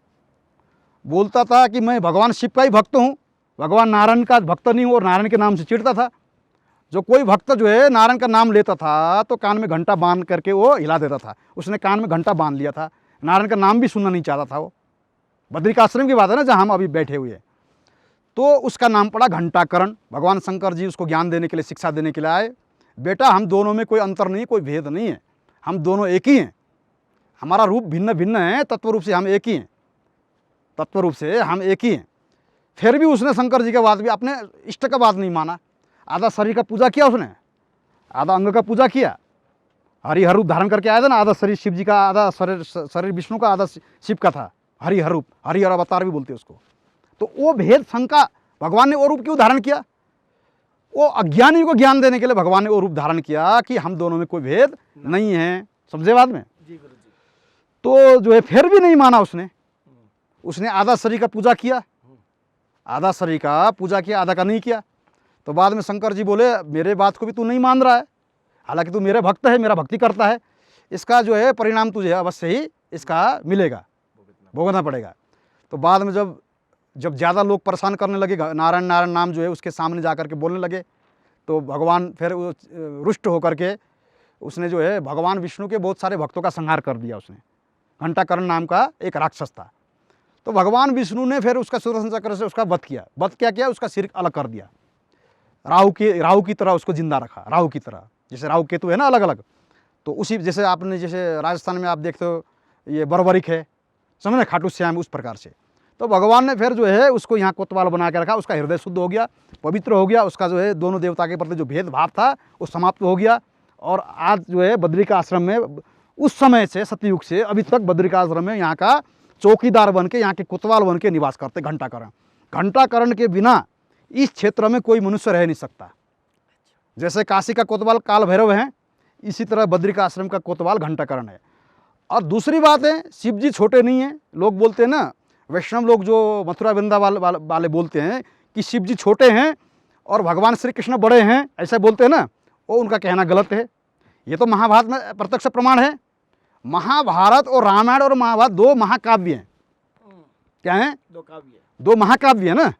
बोलता था कि मैं भगवान शिव का ही भक्त हूँ, भगवान नारायण का भक्त नहीं हूँ, और नारायण के नाम से चिढ़ता था। जो कोई भक्त जो है नारायण का नाम लेता था तो कान में घंटा बांध करके वो हिला देता था, उसने कान में घंटा बांध लिया था, नारायण का नाम भी सुनना नहीं चाहता था वो। बद्रिकाश्रम की बात है ना, जहाँ हम अभी बैठे हुए हैं, तो उसका नाम पड़ा घंटाकर्ण। भगवान शंकर जी उसको ज्ञान देने के लिए, शिक्षा देने के लिए आए, बेटा हम दोनों में कोई अंतर नहीं, कोई भेद नहीं है, हम दोनों एक ही हैं, हमारा रूप भिन्न भिन्न है, तत्व रूप से हम एक ही हैं, तत्व रूप से हम एक ही हैं। फिर भी उसने शंकर जी का बात भी, अपने इष्ट का बात नहीं माना, आधा शरीर का पूजा किया उसने, आधा अंग का पूजा किया, हरिहर रूप धारण करके आया था ना, आधा शरीर शिव जी का, आधा शरीर विष्णु का, आधा शिव का था, हरिहर रूप, हरिहर अवतार भी बोलते हैं उसको। तो वो भेद शंका, भगवान ने वो रूप क्यों धारण किया? वो अज्ञानी को ज्ञान देने के लिए भगवान ने वो रूप धारण किया कि हम दोनों में कोई भेद नहीं है, समझे बाद में। तो जो है फिर भी नहीं माना उसने आधा शरीर का पूजा किया, आधा शरीर का पूजा किया, आधा का नहीं किया। तो बाद में शंकर जी बोले मेरे बात को भी तू नहीं मान रहा है, हालांकि तू मेरे भक्त है, मेरा भक्ति करता है, इसका जो है परिणाम तुझे अवश्य ही इसका मिलेगा, भुगतना पड़ेगा। तो बाद में जब ज़्यादा लोग परेशान करने लगे, नारायण नारायण नाम जो है उसके सामने जा कर के बोलने लगे, तो भगवान फिर रुष्ट होकर के उसने जो है भगवान विष्णु के बहुत सारे भक्तों का संहार कर दिया। उसने घंटाकर्ण नाम का एक राक्षस था, तो भगवान विष्णु ने फिर उसका सुदर्शन चक्र से उसका वध किया। वध क्या किया? उसका सिर अलग कर दिया, राहु की तरह उसको जिंदा रखा, राहु की तरह, जैसे राहु केतु है ना अलग अलग। तो उसी जैसे आपने, जैसे राजस्थान में आप देखते हो ये बर्बरिक है, समझे, खाटू श्याम, उस प्रकार से। तो भगवान ने फिर जो है उसको यहाँ कोतवाल बना के रखा, उसका हृदय शुद्ध हो गया, पवित्र हो गया, उसका जो है दोनों देवता के प्रति जो भेदभाव था वो समाप्त हो गया। और आज जो है बद्रिका आश्रम में, उस समय से सतयुग से अभी तक बद्रिका आश्रम में यहाँ का चौकीदार बन के, यहाँ के कोतवाल बन के निवास करते घंटाकर्ण। घंटाकर्ण के बिना इस क्षेत्र में कोई मनुष्य रह नहीं सकता। जैसे काशी का कोतवाल काल भैरव है, इसी तरह बद्रिका आश्रम का कोतवाल घंटाकर्ण है। और दूसरी बात है, शिव जी छोटे नहीं हैं। लोग बोलते हैं ना, वैष्णव लोग जो मथुरा वृंदावन वाले बोलते हैं कि शिव जी छोटे हैं और भगवान श्री कृष्ण बड़े हैं, ऐसा बोलते हैं ना, वो उनका कहना गलत है। ये तो महाभारत में प्रत्यक्ष प्रमाण है। महाभारत और रामायण और महाभारत दो महाकाव्य हैं। क्या है? दो महाकाव्य है ना।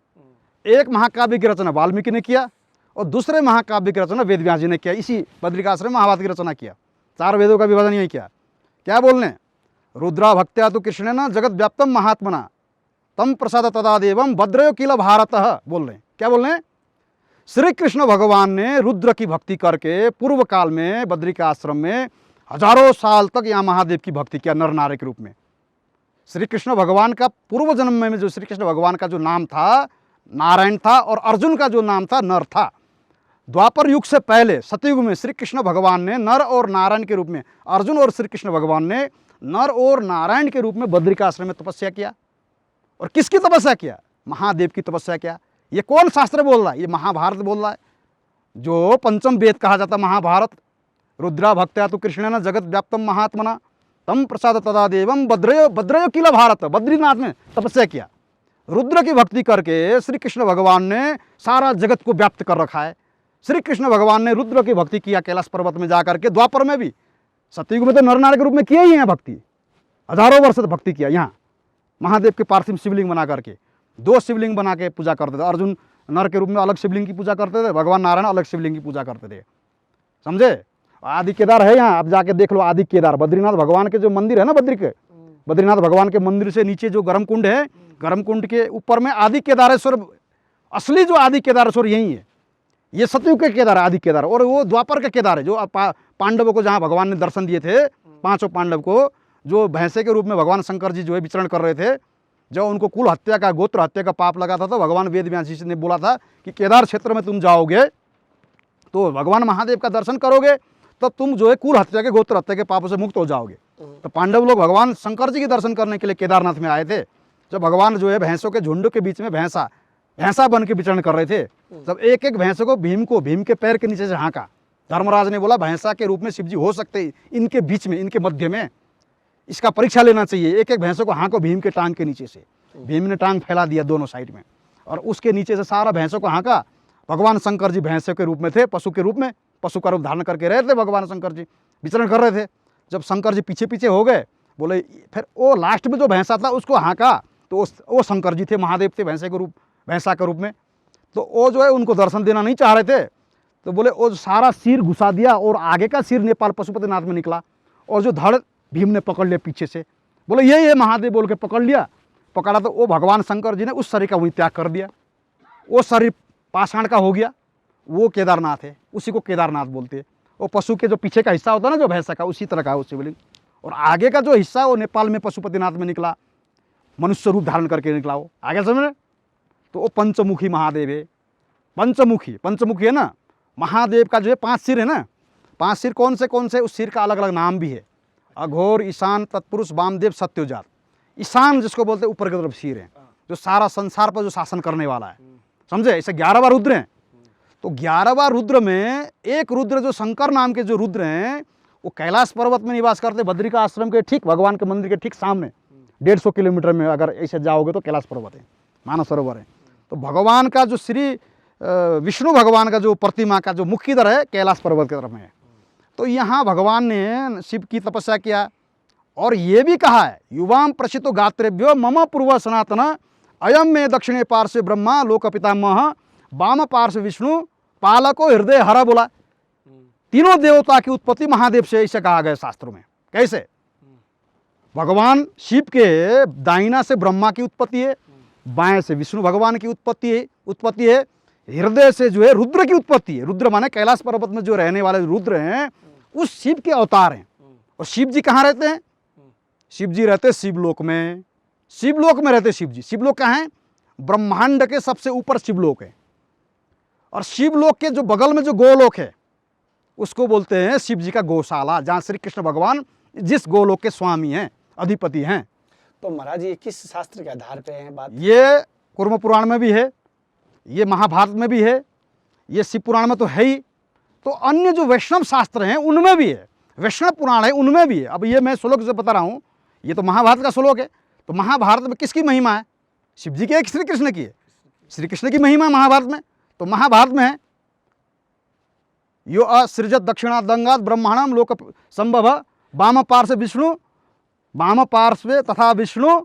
एक महाकाव्य की रचना वाल्मीकि ने किया और दूसरे महाकाव्य की रचना वेद व्यास जी ने किया। इसी बद्रिकाश्रम में महाभारत की रचना किया, 4 वेदों का विभाजन यही किया। क्या बोलने? रुद्रा भक्त्या तो कृष्ण न जगत व्याप्तम महात्मना तम प्रसाद तदा देवम भद्रयो किल भारत बोल रहे हैं। क्या बोल रहे हैं? श्री कृष्ण भगवान ने रुद्र की भक्ति करके पूर्व काल में बद्रिका आश्रम में हजारों साल तक यहाँ महादेव की भक्ति किया, नर नारी के रूप में। श्री कृष्ण भगवान का पूर्व जन्म में जो श्री कृष्ण भगवान का जो नाम था नारायण था और अर्जुन का जो नाम था नर था। द्वापर युग से पहले सतयुग में श्री कृष्ण भगवान ने नर और नारायण के रूप में, अर्जुन और श्री कृष्ण भगवान ने नर और नारायण के रूप में बद्रिका आश्रम में तपस्या किया। और किसकी तपस्या किया? महादेव की तपस्या किया। ये कौन शास्त्र बोल रहा है? ये महाभारत बोल रहा है, जो पंचम वेद कहा जाता महाभारत। रुद्रा भक्त्या तो कृष्ण न जगत व्याप्तम महात्मना तम प्रसाद तदा देवम भद्रयो किला भारत, बद्रीनाथ में तपस्या किया, रुद्र की भक्ति करके श्री कृष्ण भगवान ने सारा जगत को व्याप्त कर रखा है। श्री कृष्ण भगवान ने रुद्र की भक्ति किया कैलाश पर्वत में जाकर के, द्वापर में भी, सतयुग में तो नर नारायण के रूप में किया ही है भक्ति, हजारों वर्ष भक्ति किया। यहाँ महादेव के पार्थिव शिवलिंग बना करके 2 शिवलिंग बना के पूजा करते थे। अर्जुन नर के रूप में अलग शिवलिंग की पूजा करते थे, भगवान नारायण अलग शिवलिंग की पूजा करते थे, समझे। आदि केदार है यहाँ, आप जाके देख लो आदि केदार, बद्रीनाथ भगवान के जो मंदिर है ना, बद्रीनाथ भगवान के मंदिर से नीचे जो गर्म कुंड है, गर्म कुंड के ऊपर में आदि केदारेश्वर, असली जो आदि केदारेश्वर यही है। ये सतयुग के केदार आदि केदार, और वो द्वापर के केदार है जो पांडवों को जहाँ भगवान ने दर्शन दिए थे, 5 पांडव को, जो भैंसे के रूप में भगवान शंकर जी जो है विचरण कर रहे थे, जब उनको कुल हत्या का, गोत्र हत्या का पाप लगा था, तो भगवान वेद व्यास जी ने बोला था कि केदार क्षेत्र में तुम जाओगे तो भगवान महादेव का दर्शन करोगे, तब तुम जो है कुल हत्या के, गोत्र हत्या के पापों से मुक्त हो जाओगे। तो पांडव लोग भगवान शंकर जी के दर्शन करने के लिए केदारनाथ में आए थे। जब भगवान जो है भैंसों के झुंड के बीच में भैंसा बन के विचरण कर रहे थे, तब एक एक भैंसों को भीम के पैर के नीचे से हाँका। धर्मराज ने बोला भैंसा के रूप में शिव जी हो सकते, इनके बीच में, इनके मध्य में, इसका परीक्षा लेना चाहिए। एक एक भैंसों को हाँको भीम के टांग के नीचे से। भीम ने टांग फैला दिया दोनों साइड में, और उसके नीचे से सारा भैंसों को हाँका। भगवान शंकर जी भैंसों के रूप में थे, पशु के रूप में, पशु का रूप धारण करके रहे थे भगवान शंकर जी, विचरण कर रहे थे। जब शंकर जी पीछे पीछे हो गए, बोले, फिर वो लास्ट में जो भैंसा था उसको हाँका, तो वो शंकर जी थे, महादेव थे भैंसा के रूप में। तो वो जो है उनको दर्शन देना नहीं चाह रहे थे, तो बोले वो सारा सिर घुसा दिया, और आगे का सिर नेपाल पशुपतिनाथ में निकला, और जो धड़ भीम ने पकड़ लिया पीछे से, बोले यही है महादेव बोल के पकड़ लिया। पकड़ा तो वो भगवान शंकर जी ने उस शरीर का वहीं त्याग कर दिया, वो शरीर पाषाण का हो गया, वो केदारनाथ है, उसी को केदारनाथ बोलते हैं। वो पशु के जो पीछे का हिस्सा होता है ना, जो भैंसा का, उसी तरह का है वो शिवलिंग, और आगे का जो हिस्सा वो नेपाल में पशुपतिनाथ में निकला, मनुष्य रूप धारण करके निकला वो, आगे समझ रहे। तो वो पंचमुखी महादेव है, पंचमुखी है ना। महादेव का जो है 5 सिर है ना, 5 सिर कौन से, उस सिर का अलग अलग नाम भी है। अघोर, ईशान, तत्पुरुष, वामदेव, सत्यजात। ईशान जिसको बोलते हैं ऊपर की तरफ सिर है, जो सारा संसार पर जो शासन करने वाला है, समझे। ऐसे 11वां रुद्र हैं। तो 11वां रुद्र में एक रुद्र जो शंकर नाम के जो रुद्र हैं, वो कैलाश पर्वत में निवास करते, बद्री का आश्रम के ठीक, भगवान के मंदिर के ठीक सामने 150 किलोमीटर में अगर ऐसे जाओगे तो कैलाश पर्वत है, मानस सरोवर है। तो भगवान का जो श्री विष्णु भगवान का जो प्रतिमा का जो मुख्य इधर है, कैलाश पर्वत की तरफ में है। तो यहाँ भगवान ने शिव की तपस्या किया, और ये भी कहा है, युवाम प्रसितो गात्रेभ्यो मम पूर्व सनातन अयम में दक्षिणे पार्श्व ब्रह्मा लोक पितामह वाम पार्श्व विष्णु पालको हृदय हरा। बोला तीनों देवता की उत्पत्ति महादेव से, ऐसे कहा गया शास्त्रों में। कैसे? भगवान शिव के दाहिना से ब्रह्मा की उत्पत्ति है, बाएं से विष्णु भगवान की उत्पत्ति है, हृदय से जो है रुद्र की उत्पत्ति है। रुद्र माने कैलाश पर्वत में जो रहने वाले रुद्र हैं, उस शिव के अवतार हैं। और शिव जी कहाँ रहते हैं? शिव जी रहते शिवलोक में, शिवलोक में रहते शिव जी। शिवलोक कहाँ है? ब्रह्मांड के सबसे ऊपर शिवलोक है, और शिवलोक के जो बगल में जो गोलोक है, उसको बोलते हैं शिव जी का गौशाला, जहाँ श्री कृष्ण भगवान जिस गोलोक के स्वामी हैं, अधिपति हैं। तो महाराज ये किस शास्त्र के आधार पे है बात? ये कूर्म पुराण में भी है, ये महाभारत में भी है, ये शिव पुराण में तो है ही, तो अन्य जो वैष्णव शास्त्र हैं उनमें भी है, वैष्णव पुराण है उनमें भी है। अब ये मैं श्लोक से बता रहा हूँ, ये तो महाभारत का श्लोक है। तो महाभारत में किसकी महिमा है? शिव जी की है कि श्री कृष्ण की है? श्री कृष्ण की महिमा महाभारत में। तो महाभारत में है, यो असृजत दक्षिणा दंगात ब्रह्मांडम लोक संभव वाम पार्श्व विष्णु वाम पार्श्व तथा विष्णु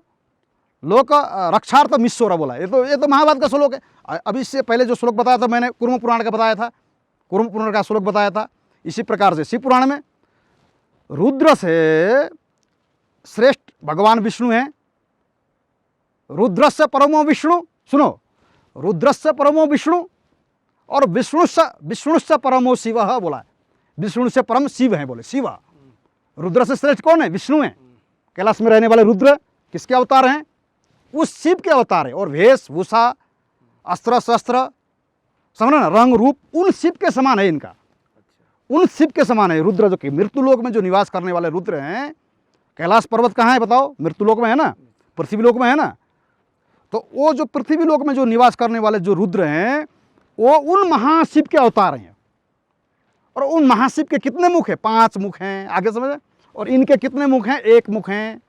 लोक रक्षार्थ मिश्वर। बोला ये तो महाभारत का श्लोक है। अब इससे पहले जो श्लोक बताया था मैंने, कूर्म पुराण का बताया था, कूर्म पुराण का श्लोक बताया था। इसी प्रकार से शिव पुराण में रुद्र से श्रेष्ठ भगवान विष्णु हैं। रुद्रस्य परमो विष्णु, सुनो, रुद्रस्य परमो विष्णु और विष्णुस्य परमो शिव। बोला विष्णु से परम शिव है, बोले शिव। रुद्र से श्रेष्ठ कौन है? विष्णु है। कैलाश में रहने वाले रुद्र किसके अवतार हैं? उस शिव के अवतार है। और वेश भूषा, अस्त्र शस्त्र, समझ ना, रंग रूप उन शिव के समान है इनका, उन शिव के समान है रुद्र, जो कि मृत्युलोक में जो निवास करने वाले रुद्र हैं। कैलाश पर्वत कहाँ है बताओ? मृत्युलोक में है ना, पृथ्वीलोक में है ना। तो वो जो पृथ्वीलोक में जो निवास करने वाले जो रुद्र हैं, वो उन महाशिव के अवतार हैं। और उन महाशिव के कितने मुख हैं? 5 मुख हैं, आगे समझे। और इनके कितने मुख हैं? एक मुख हैं।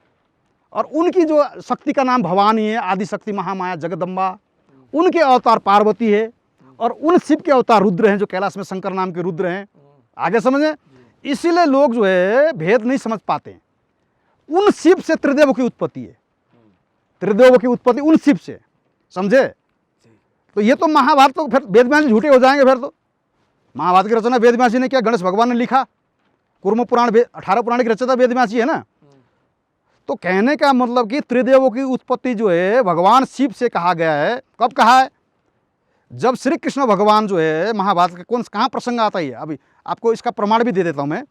और उनकी जो शक्ति का नाम भवानी है, आदि शक्ति महामाया जगदम्बा, उनके अवतार पार्वती है, और उन शिव के अवतार रुद्र हैं, जो कैलाश में शंकर नाम के रुद्र हैं। आगे समझे? इसीलिए लोग जो है भेद नहीं समझ पाते हैं। उन शिव से त्रिदेव की उत्पत्ति है, त्रिदेव की उत्पत्ति उन शिव से, समझे? तो ये तो महाभारत, तो फिर वेद व्यास जी झूठे हो जाएंगे। फिर तो महाभारत की रचना वेद व्यास जी ने किया, गणेश भगवान ने लिखा। कूर्म पुराण 18 पुराण की रचना वेद व्यास जी है ना। तो कहने का मतलब कि त्रिदेवों की उत्पत्ति जो है भगवान शिव से कहा गया है। कब कहा है? जब श्री कृष्ण भगवान जो है, महाभारत के कहाँ प्रसंग आता ही है, अभी आपको इसका प्रमाण भी दे देता हूं मैं।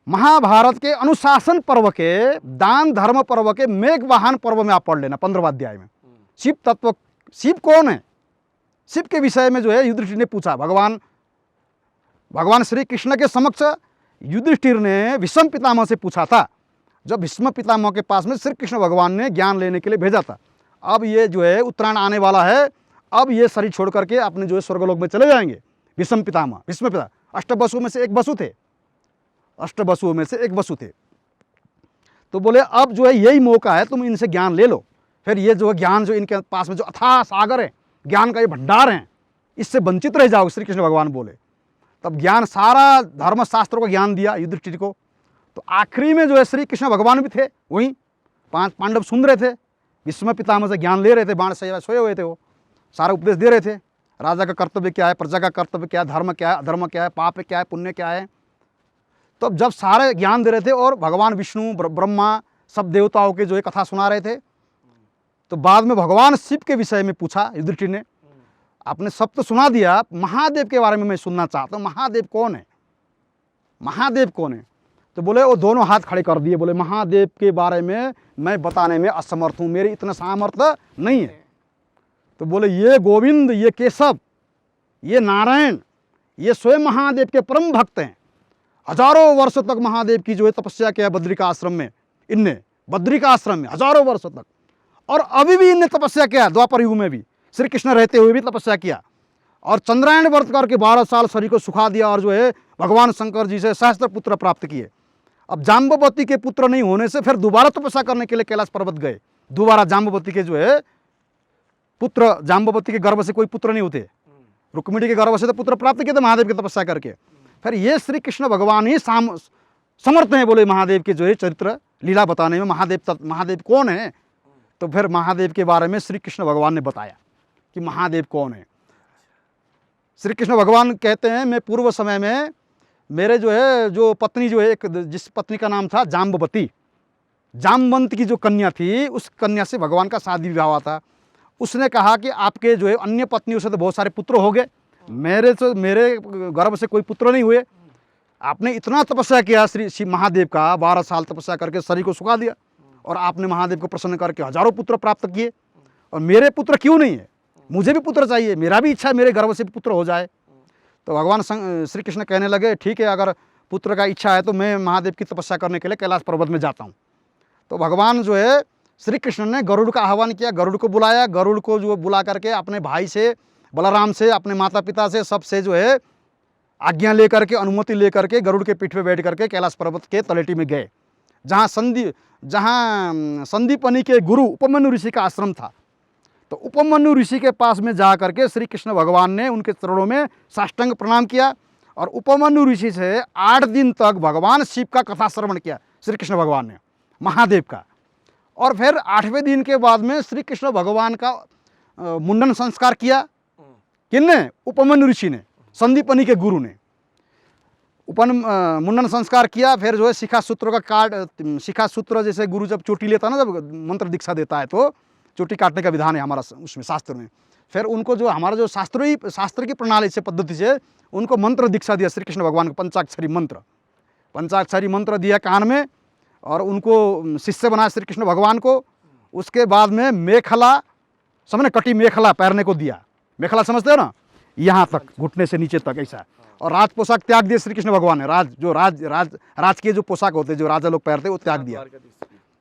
महाभारत के अनुशासन पर्व के, दान धर्म पर्व के मेघवाहन पर्व में आप पढ़ लेना 15वां अध्याय में। शिव तत्व, शिव कौन है, शिव के विषय में जो है युधिष्ठिर ने पूछा। भगवान श्री कृष्ण के समक्ष युधिष्ठिर ने भीष्म पितामह से पूछा था, जब भीष्म पितामह के पास में श्री कृष्ण भगवान ने ज्ञान लेने के लिए भेजा था। अब ये जो है उत्तरायण आने वाला है, अब ये शरीर छोड़ करके अपने जो है स्वर्गलोक में चले जाएंगे। भीष्म पिता अष्टवसुओं में से एक वसु थे, अष्टवसुओं में से एक वसु थे। तो बोले अब जो है यही मौका है, तुम इनसे ज्ञान ले लो। फिर ये जो ज्ञान जो इनके पास में जो अथाह सागर है, ज्ञान का ये भंडार है, इससे वंचित रह जाओगे, श्री कृष्ण भगवान बोले। तब ज्ञान, सारा धर्मशास्त्रों का ज्ञान दिया युधिष्ठिर को। तो आखिरी में जो है श्री कृष्ण भगवान भी थे, वहीं 5 पांडव सुन रहे थे, भीष्म पितामह से ज्ञान ले रहे थे, बाण से सोए हुए थे, वो सारा उपदेश दे रहे थे। राजा का कर्तव्य क्या है, प्रजा का कर्तव्य क्या है, धर्म क्या है, अधर्म क्या है, पाप क्या है, पुण्य क्या है। तो जब सारे ज्ञान दे रहे थे और भगवान विष्णु ब्रह्मा सब देवताओं के जो है कथा सुना रहे थे, तो बाद में भगवान शिव के विषय में पूछा युधिष्ठिर ने। आपने सब तो सुना दिया, महादेव के बारे में मैं सुनना चाहता हूँ, महादेव कौन है, महादेव कौन है? तो बोले, वो दोनों हाथ खड़े कर दिए, बोले महादेव के बारे में मैं बताने में असमर्थ हूँ, मेरी इतना सामर्थ्य नहीं है। तो बोले ये गोविंद, ये केशव, ये नारायण, ये स्वयं महादेव के परम भक्त हैं। हजारों वर्ष तक महादेव की जो है तपस्या किया बद्रिका आश्रम में, इनने बद्रिका आश्रम में हजारों वर्ष तक, और अभी भी इनने तपस्या किया, द्वापर युग में भी श्री कृष्ण रहते हुए भी तपस्या किया, और चंद्रायण व्रत करके 12 साल शरीर को सुखा दिया, और जो है भगवान शंकर जी से सहस्त्र पुत्र प्राप्त किए। अब जाम्बवती के पुत्र नहीं होने से फिर दोबारा तपस्या करने के लिए कैलाश पर्वत गए। दोबारा जाम्बवती के जो है पुत्र, जाम्बवती के गर्भ से कोई पुत्र नहीं होते, रुक्मिणी के गर्भ से तो पुत्र प्राप्त किए थे महादेव की तपस्या करके। फिर ये श्री कृष्ण भगवान ही समर्थ हैं, बोले महादेव के जो है चरित्र लीला बताने में। महादेव कौन है? तो फिर महादेव के बारे में श्री कृष्ण भगवान ने बताया कि महादेव कौन है। श्री कृष्ण भगवान कहते हैं, मैं पूर्व समय में मेरे जो है जो पत्नी जो है, एक जिस पत्नी का नाम था जाम्बवती, जामवंत की जो कन्या थी, उस कन्या से भगवान का शादी विवाह हुआ था। उसने कहा कि आपके जो है अन्य पत्नियों से तो बहुत सारे पुत्र हो गए, मेरे गर्भ से कोई पुत्र नहीं हुए। आपने इतना तपस्या किया श्री शिव महादेव का, 12 साल तपस्या करके शरीर को सुखा दिया, और आपने महादेव को प्रसन्न करके हजारों पुत्र प्राप्त किए, और मेरे पुत्र क्यों नहीं है? मुझे भी पुत्र चाहिए, मेरा भी इच्छा है मेरे गर्भ से भी पुत्र हो जाए। तो भगवान श्री कृष्ण कहने लगे, ठीक है, अगर पुत्र का इच्छा है तो मैं महादेव की तपस्या करने के लिए कैलाश पर्वत में जाता हूँ। तो भगवान जो है श्री कृष्ण ने गरुड़ का आह्वान किया, गरुड़ को बुलाया, गरुड़ को जो बुला करके अपने भाई से, बलराम से, अपने माता पिता से, सबसे जो है आज्ञा लेकर के, अनुमति लेकर के गरुड़ के पीठ पे बैठ करके कैलाश पर्वत के तलेटी में गए, जहाँ संदीपनी के गुरु उपमन्यु ऋषि का आश्रम था। तो उपमन्यु ऋषि के पास में जा करके श्री कृष्ण भगवान ने उनके चरणों में साष्टांग प्रणाम किया, और उपमन्यु ऋषि से 8 दिन तक भगवान शिव का कथा श्रवण किया श्री कृष्ण भगवान ने, महादेव का। और फिर 8वें दिन के बाद में श्री कृष्ण भगवान का मुंडन संस्कार किया। किसने? उपमन्यु ऋषि ने, संदीपनी के गुरु ने मुंडन संस्कार किया। फिर जो है शिखा सूत्रों का शिखा सूत्र, जैसे गुरु जब चोटी लेता है ना, जब मंत्र दीक्षा देता है तो चोटी काटने का विधान है हमारा उसमें शास्त्र में। फिर उनको जो हमारा जो शास्त्र की प्रणाली से, पद्धति से उनको मंत्र दीक्षा दिया श्री कृष्ण भगवान को, पंचाक्षरी मंत्र दिया कान में, और उनको शिष्य बनाया श्री कृष्ण भगवान को। उसके बाद में मेखला, समझे, कटी मेखला पहनने को दिया। मेखला समझते हो ना, यहाँ तक, घुटने से नीचे तक ऐसा। और राज पोशाक त्याग दिया श्री कृष्ण भगवान ने, राज के जो पोशाक होते जो राजा लोग पहनते वो त्याग दिया।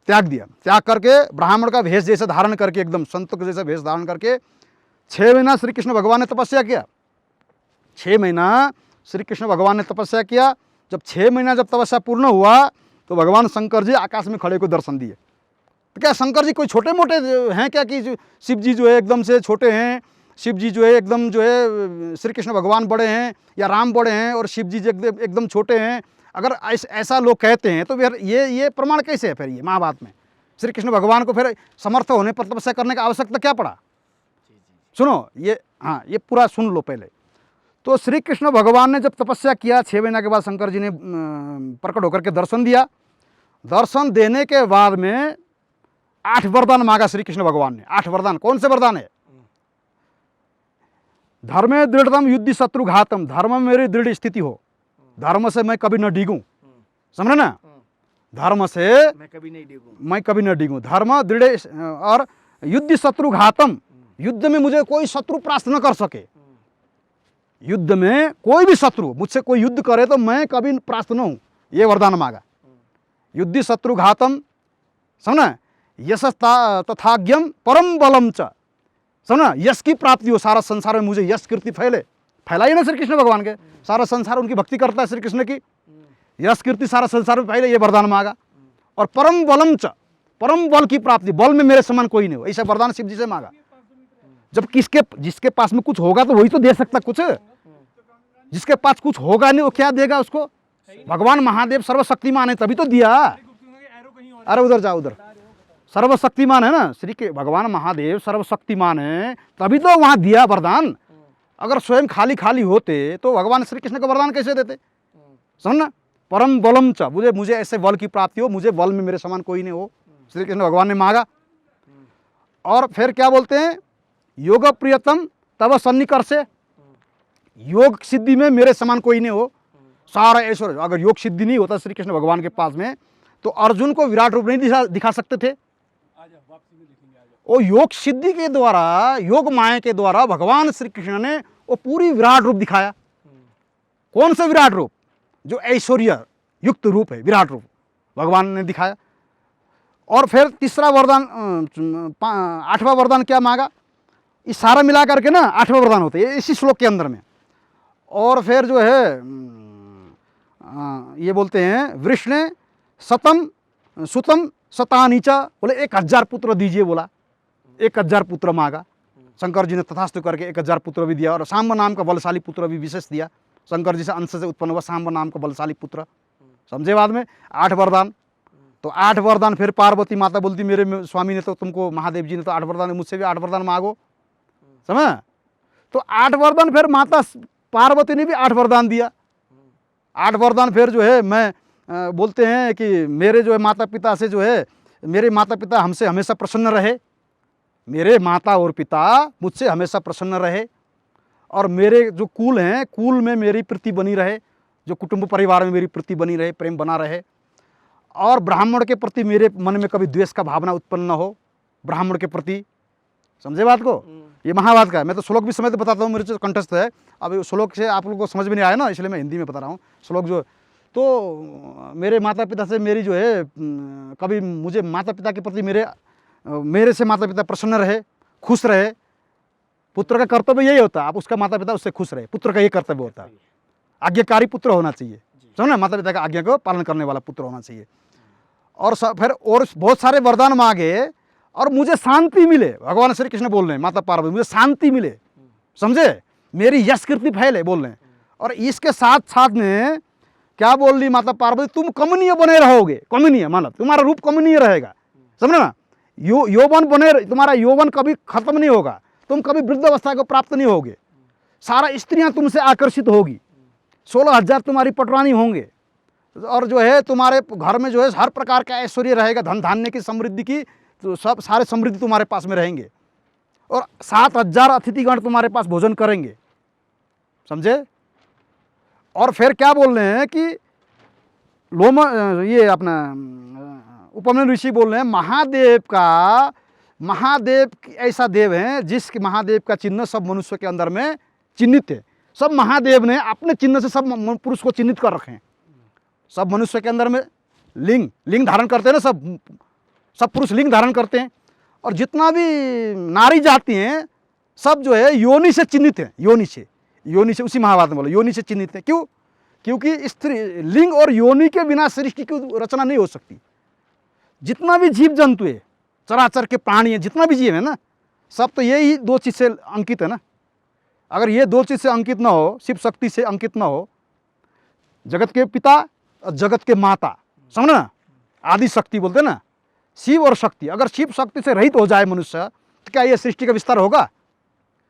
त्याग करके ब्राह्मण का भेष जैसे धारण करके, एकदम संत के जैसा भेष धारण करके 6 महीना श्री कृष्ण भगवान ने तपस्या किया। 6 महीना श्री कृष्ण भगवान ने तपस्या किया। जब 6 महीना जब तपस्या पूर्ण हुआ तो भगवान शंकर जी आकाश में खड़े को दर्शन दिए। तो क्या शंकर जी कोई छोटे मोटे हैं क्या कि शिव जी जो है एकदम से छोटे हैं, शिव जी जो है एकदम जो है श्री कृष्ण भगवान बड़े हैं या राम बड़े हैं और शिव जी एकदम छोटे हैं? अगर ऐसा लोग कहते हैं तो फिर ये प्रमाण कैसे है? फिर ये महाभारत में श्री कृष्ण भगवान को फिर समर्थ होने पर तपस्या करने की आवश्यकता क्या पड़ा? सुनो ये, हाँ ये पूरा सुन लो पहले। तो श्री कृष्ण भगवान ने जब तपस्या किया 6 महीना के बाद शंकर जी ने प्रकट होकर के दर्शन दिया। दर्शन देने के बाद में 8 वरदान मांगा श्री कृष्ण भगवान ने। 8 वरदान। कौन से वरदान है? धर्मे दृढ़तम युद्धि शत्रु घातम, धर्म में मेरी दृढ़ स्थिति हो, धर्म से मैं कभी न डिगूं। समझे ना? धर्म से मैं कभी न डिगूं, धर्म दृढ़ और युद्धि शत्रु घातम, युद्ध में मुझे कोई शत्रु परास्त न कर सके। युद्ध में कोई भी शत्रु मुझसे कोई युद्ध करे तो मैं कभी परास्त न हूं, ये वरदान मांगा। युद्धि शत्रु घातम, समझना? यश तथाज्ञम परम बलम च, समझना? यश की प्राप्ति हो, सारा संसार में मुझे यश कीर्ति फैलाई ना श्री कृष्ण भगवान के। सारा संसार उनकी भक्ति करता है श्री कृष्ण की, यश कीर्ति सारा संसार में फैले, ये वरदान मांगा। और परम बलम च, परम बल की प्राप्ति, बल में मेरे समान कोई नहीं हो, ऐसा वरदान शिव जी से मांगा। जब जिसके पास में कुछ होगा तो वही तो दे सकता कुछ। जिसके पास कुछ होगा नहीं वो क्या देगा उसको? भगवान महादेव सर्वशक्तिमान है तभी तो दिया। अरे उधर जाओ, उधर सर्वशक्तिमान है ना, श्री के भगवान महादेव सर्वशक्तिमान है तभी तो वहां दिया वरदान। अगर स्वयं खाली खाली होते तो भगवान श्री कृष्ण को वरदान कैसे देते? समझना? परम बलम च, मुझे ऐसे बल की प्राप्ति हो, मुझे बल में मेरे समान कोई नहीं हो, श्री कृष्ण भगवान ने मांगा। और फिर क्या बोलते हैं? योग प्रियतम तब सन्निकर्ष, योग सिद्धि में मेरे समान कोई नहीं हो, सारा ऐश्वर्य। अगर योग सिद्धि नहीं होता श्री कृष्ण भगवान के पास में तो अर्जुन को विराट रूप नहीं दिखा सकते थे। वो योग सिद्धि के द्वारा, योग माया के द्वारा भगवान श्री कृष्ण ने वो पूरी विराट रूप दिखाया। कौन सा विराट रूप? जो ऐश्वर्य युक्त रूप है, विराट रूप भगवान ने दिखाया। और फिर तीसरा वरदान, 8वां वरदान क्या मांगा? इस सारा मिला करके ना 8वां वरदान होते हैं इसी श्लोक के अंदर में। और फिर जो है ये बोलते हैं वृष्णे सतम सुतम शतानीचा, बोले 1000 पुत्र दीजिए, बोला 1000 पुत्र मांगा। शंकर जी ने तथास्तु करके 1000 पुत्र भी दिया और सांब नाम का बलशाली पुत्र भी विशेष दिया। शंकर जी से अंश से उत्पन्न हुआ सांब नाम का बलशाली पुत्र। समझे बाद में? 8 वरदान। तो 8 वरदान फिर पार्वती माता बोलती मेरे स्वामी ने तो तुमको, महादेव जी ने तो 8 वरदान, मुझसे भी 8 वरदान मांगो। समझ? तो 8 वरदान फिर माता पार्वती ने भी 8 वरदान दिया। 8 वरदान फिर जो है मैं बोलते हैं कि मेरे जो है माता पिता से जो है, मेरे माता पिता हमसे हमेशा प्रसन्न रहे, मेरे माता और पिता मुझसे हमेशा प्रसन्न रहे, और मेरे जो कुल हैं, कुल में मेरी प्रीति बनी रहे, जो कुटुंब परिवार में मेरी प्रीति बनी रहे, प्रेम बना रहे, और ब्राह्मण के प्रति मेरे मन में कभी द्वेष का भावना उत्पन्न न हो, ब्राह्मण के प्रति। समझे बात को? ये महाभारत का है। मैं तो श्लोक भी समय तो बताता हूँ, मेरे से कंठस्थ है। अब श्लोक से आप लोगों को समझ में नहीं आया ना, इसलिए मैं हिंदी में बता रहा हूँ श्लोक जो। तो मेरे माता पिता से मेरी जो है कभी मुझे माता पिता के प्रति मेरे से माता पिता प्रसन्न रहे, खुश रहे। पुत्र का कर्तव्य यही होता है, आप उसका माता पिता उससे खुश रहे, पुत्र का ये कर्तव्य होता है। आज्ञाकारी पुत्र होना चाहिए, समझना? माता पिता का आज्ञा को पालन करने वाला पुत्र होना चाहिए। और फिर और बहुत सारे वरदान मांगे और मुझे शांति मिले। भगवान श्री कृष्ण बोल रहे हैं माता पार्वती मुझे शांति मिले, समझे? मेरी यश कीर्ति फैले, बोल रहे हैं। और इसके साथ साथ में क्या बोल रही माता पार्वती? तुम कमनीय बने रहोगे, कमनीय मतलब तुम्हारा रूप कमनीय रहेगा, समझे ना? यौवन बने, तुम्हारा यौवन कभी खत्म नहीं होगा, तुम कभी वृद्धावस्था को प्राप्त नहीं होगे, सारा स्त्रियां तुमसे आकर्षित होगी, 16,000 तुम्हारी पटरानी होंगे, और जो है तुम्हारे घर में जो है हर प्रकार का ऐश्वर्य रहेगा, धन धान्य की समृद्धि की, तो सब सारे समृद्धि तुम्हारे पास में रहेंगे, और 7,000 अतिथिगण तुम्हारे पास भोजन करेंगे, समझे? और फिर क्या बोल रहे हैं कि ये अपना उपमन्यु ऋषि बोल रहे हैं महादेव ऐसा देव है जिसके महादेव का चिन्ह सब मनुष्य के अंदर में चिन्हित है। सब महादेव ने अपने चिन्ह से सब पुरुष को चिन्हित कर रखे हैं। सब मनुष्य के अंदर में लिंग धारण करते हैं ना, सब पुरुष लिंग धारण करते हैं, और जितना भी नारी जाति हैं सब जो है योनि से चिन्हित है, योनि से उसी महाभारत में बोलो योनि से चिन्हित है। क्यों? क्योंकि स्त्री लिंग और योनि के बिना सृष्टि की रचना नहीं हो सकती। जितना भी जीव जंतु है, चराचर के प्राणी है, जितना भी जीव है ना, सब तो यही दो चीज़ से अंकित है ना। अगर ये दो चीज़ से अंकित ना हो, शिव शक्ति से अंकित ना हो, जगत के पिता और जगत के माता, समझ ना, आदि शक्ति बोलते ना, शिव और शक्ति, अगर शिव शक्ति से रहित हो जाए मनुष्य, तो क्या ये सृष्टि का विस्तार होगा?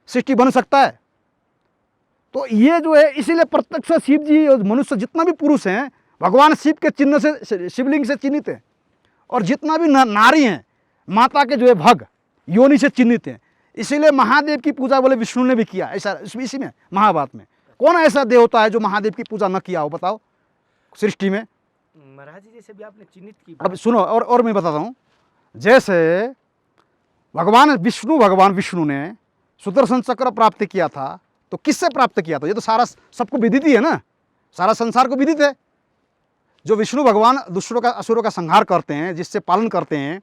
सृष्टि बन सकता है? तो ये जो है, इसीलिए प्रत्यक्ष शिव जी और मनुष्य जितना भी पुरुष हैं, भगवान शिव के चिन्ह से, शिवलिंग से चिन्हित है। और जितना भी नारी हैं, माता के जो है भग योनि से चिन्हित हैं। इसीलिए महादेव की पूजा बोले विष्णु ने भी किया, ऐसा इसी में महाभारत में कौन ऐसा देवता है जो महादेव की पूजा न किया हो, बताओ सृष्टि में? महाराज जी जैसे भी आपने चिन्हित की, अब सुनो, और मैं बताता हूँ। जैसे भगवान विष्णु ने सुदर्शन चक्र प्राप्त किया था, तो किससे प्राप्त किया था? ये तो सारा सबको विदित ही है ना, सारा संसार को विदित है। जो विष्णु भगवान दुष्टों का, असुरों का संहार करते हैं, जिससे पालन करते हैं,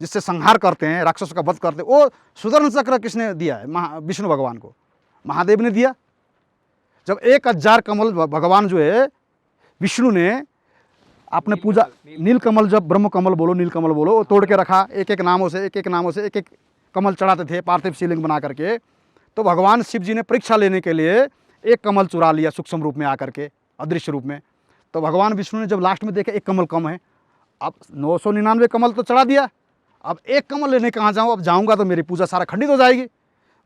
जिससे संहार करते हैं, राक्षसों का वध करते हैं, वो सुदर्शन चक्र किसने दिया है? विष्णु भगवान को महादेव ने दिया। जब 1000 कमल भगवान जो है विष्णु ने आपने पूजा, नील कमल, जब ब्रह्म कमल बोलो, नील कमल बोलो, वो तोड़ के रखा, एक एक नामों से एक कमल चढ़ाते थे पार्थिव शिवलिंग बना करके। तो भगवान शिव जी ने परीक्षा लेने के लिए एक कमल चुरा लिया सूक्ष्म रूप में आकर के, अदृश्य रूप में। तो भगवान विष्णु ने जब लास्ट में देखा एक कमल कम है, अब 999 कमल तो चढ़ा दिया, अब एक कमल लेने कहाँ जाऊँ? अब जाऊँगा तो मेरी पूजा सारा खंडित हो जाएगी।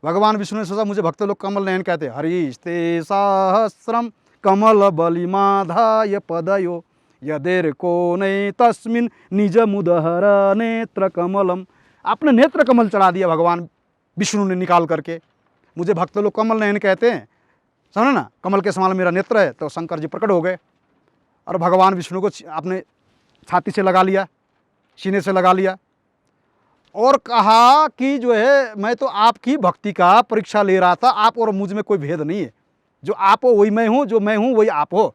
भगवान विष्णु ने सोचा, मुझे भक्त लोग कमल नयन कहते हैं, हरिस्ते सहस्रम कमल बलिमाधाय पदयो यदेर को नहीं तस्मिन निज मुदहर नेत्र कमलम। आपने नेत्र कमल चढ़ा दिया भगवान विष्णु ने निकाल करके। मुझे भक्त लोग कमल नयन कहते हैं, समझो ना, कमल के समान मेरा नेत्र है। तो शंकर जी प्रकट हो गए और भगवान विष्णु को आपने छाती से लगा लिया, सीने से लगा लिया और कहा कि जो है, मैं तो आपकी भक्ति का परीक्षा ले रहा था, आप और मुझ में कोई भेद नहीं है, जो आप हो वही मैं हूँ, जो मैं हूँ वही आप हो,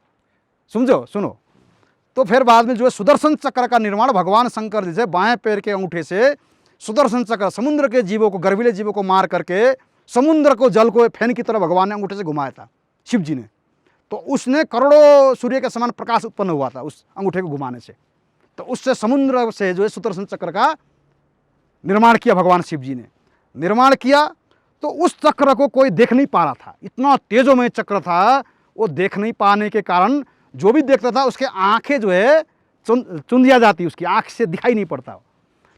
समझो सुनो। तो फिर बाद में जो है सुदर्शन चक्र का निर्माण भगवान शंकर जी से बाएं पैर के अंगूठे से सुदर्शन चक्र, समुद्र के जीवों को, गर्वीले जीवों को मार करके समुद्र को, जल को फैन की तरह भगवान ने अंगूठे से घुमाया था शिव जी ने। तो उसने करोड़ों सूर्य के समान प्रकाश उत्पन्न हुआ था उस अंगूठे को घुमाने से। तो उससे समुद्र से जो है सुदर्शन चक्र का निर्माण किया भगवान शिव जी ने, निर्माण किया। तो उस चक्र को कोई देख नहीं पा रहा था, इतना तेजोमय चक्र था। वो देख नहीं पाने के कारण जो भी देखता था उसके आंखें जो है चुंदिया जाती, उसकी आंख से दिखाई नहीं पड़ता।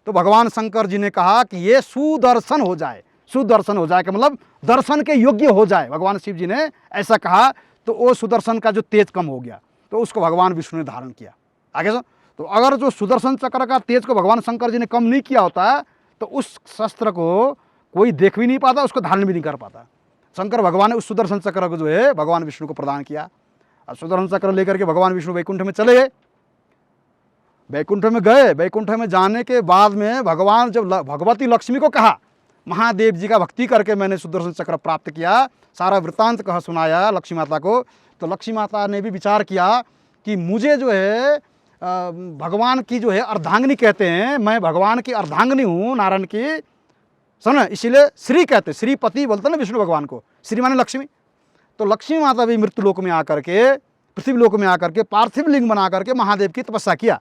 तो भगवान शंकर जी ने कहा कि ये सुदर्शन हो जाए, सुदर्शन हो जाए का मतलब दर्शन के योग्य हो जाए। भगवान शिव जी ने ऐसा कहा, तो वो सुदर्शन का जो तेज कम हो गया, तो उसको भगवान विष्णु ने धारण किया। आगे तो अगर जो सुदर्शन चक्र का तेज को भगवान शंकर जी ने कम नहीं किया होता, तो उस शस्त्र को कोई देख भी नहीं पाता, उसको धारण भी नहीं कर पाता। शंकर भगवान ने उस सुदर्शन चक्र को जो है भगवान विष्णु को प्रदान किया। और सुदर्शन चक्र लेकर के भगवान विष्णु वैकुंठ में चले गए। वैकुंठ में गए, वैकुंठ में जाने के बाद में भगवान जब भगवती लक्ष्मी को कहा, महादेव जी का भक्ति करके मैंने सुदर्शन चक्र प्राप्त किया, सारा वृत्तांत कहा सुनाया लक्ष्मी माता को। तो लक्ष्मी माता ने भी विचार किया कि मुझे जो है भगवान की जो है अर्धांगिनी कहते हैं, मैं भगवान की अर्धांगिनी हूँ, नारायण की, समझ, इसीलिए श्री कहते, श्रीपति बोलते ना विष्णु भगवान को, श्री माने लक्ष्मी। तो लक्ष्मी माता भी मृत्यु लोक में आकर के, पृथ्वी लोक में आकर के पार्थिव लिंग बना करके महादेव की तपस्या किया।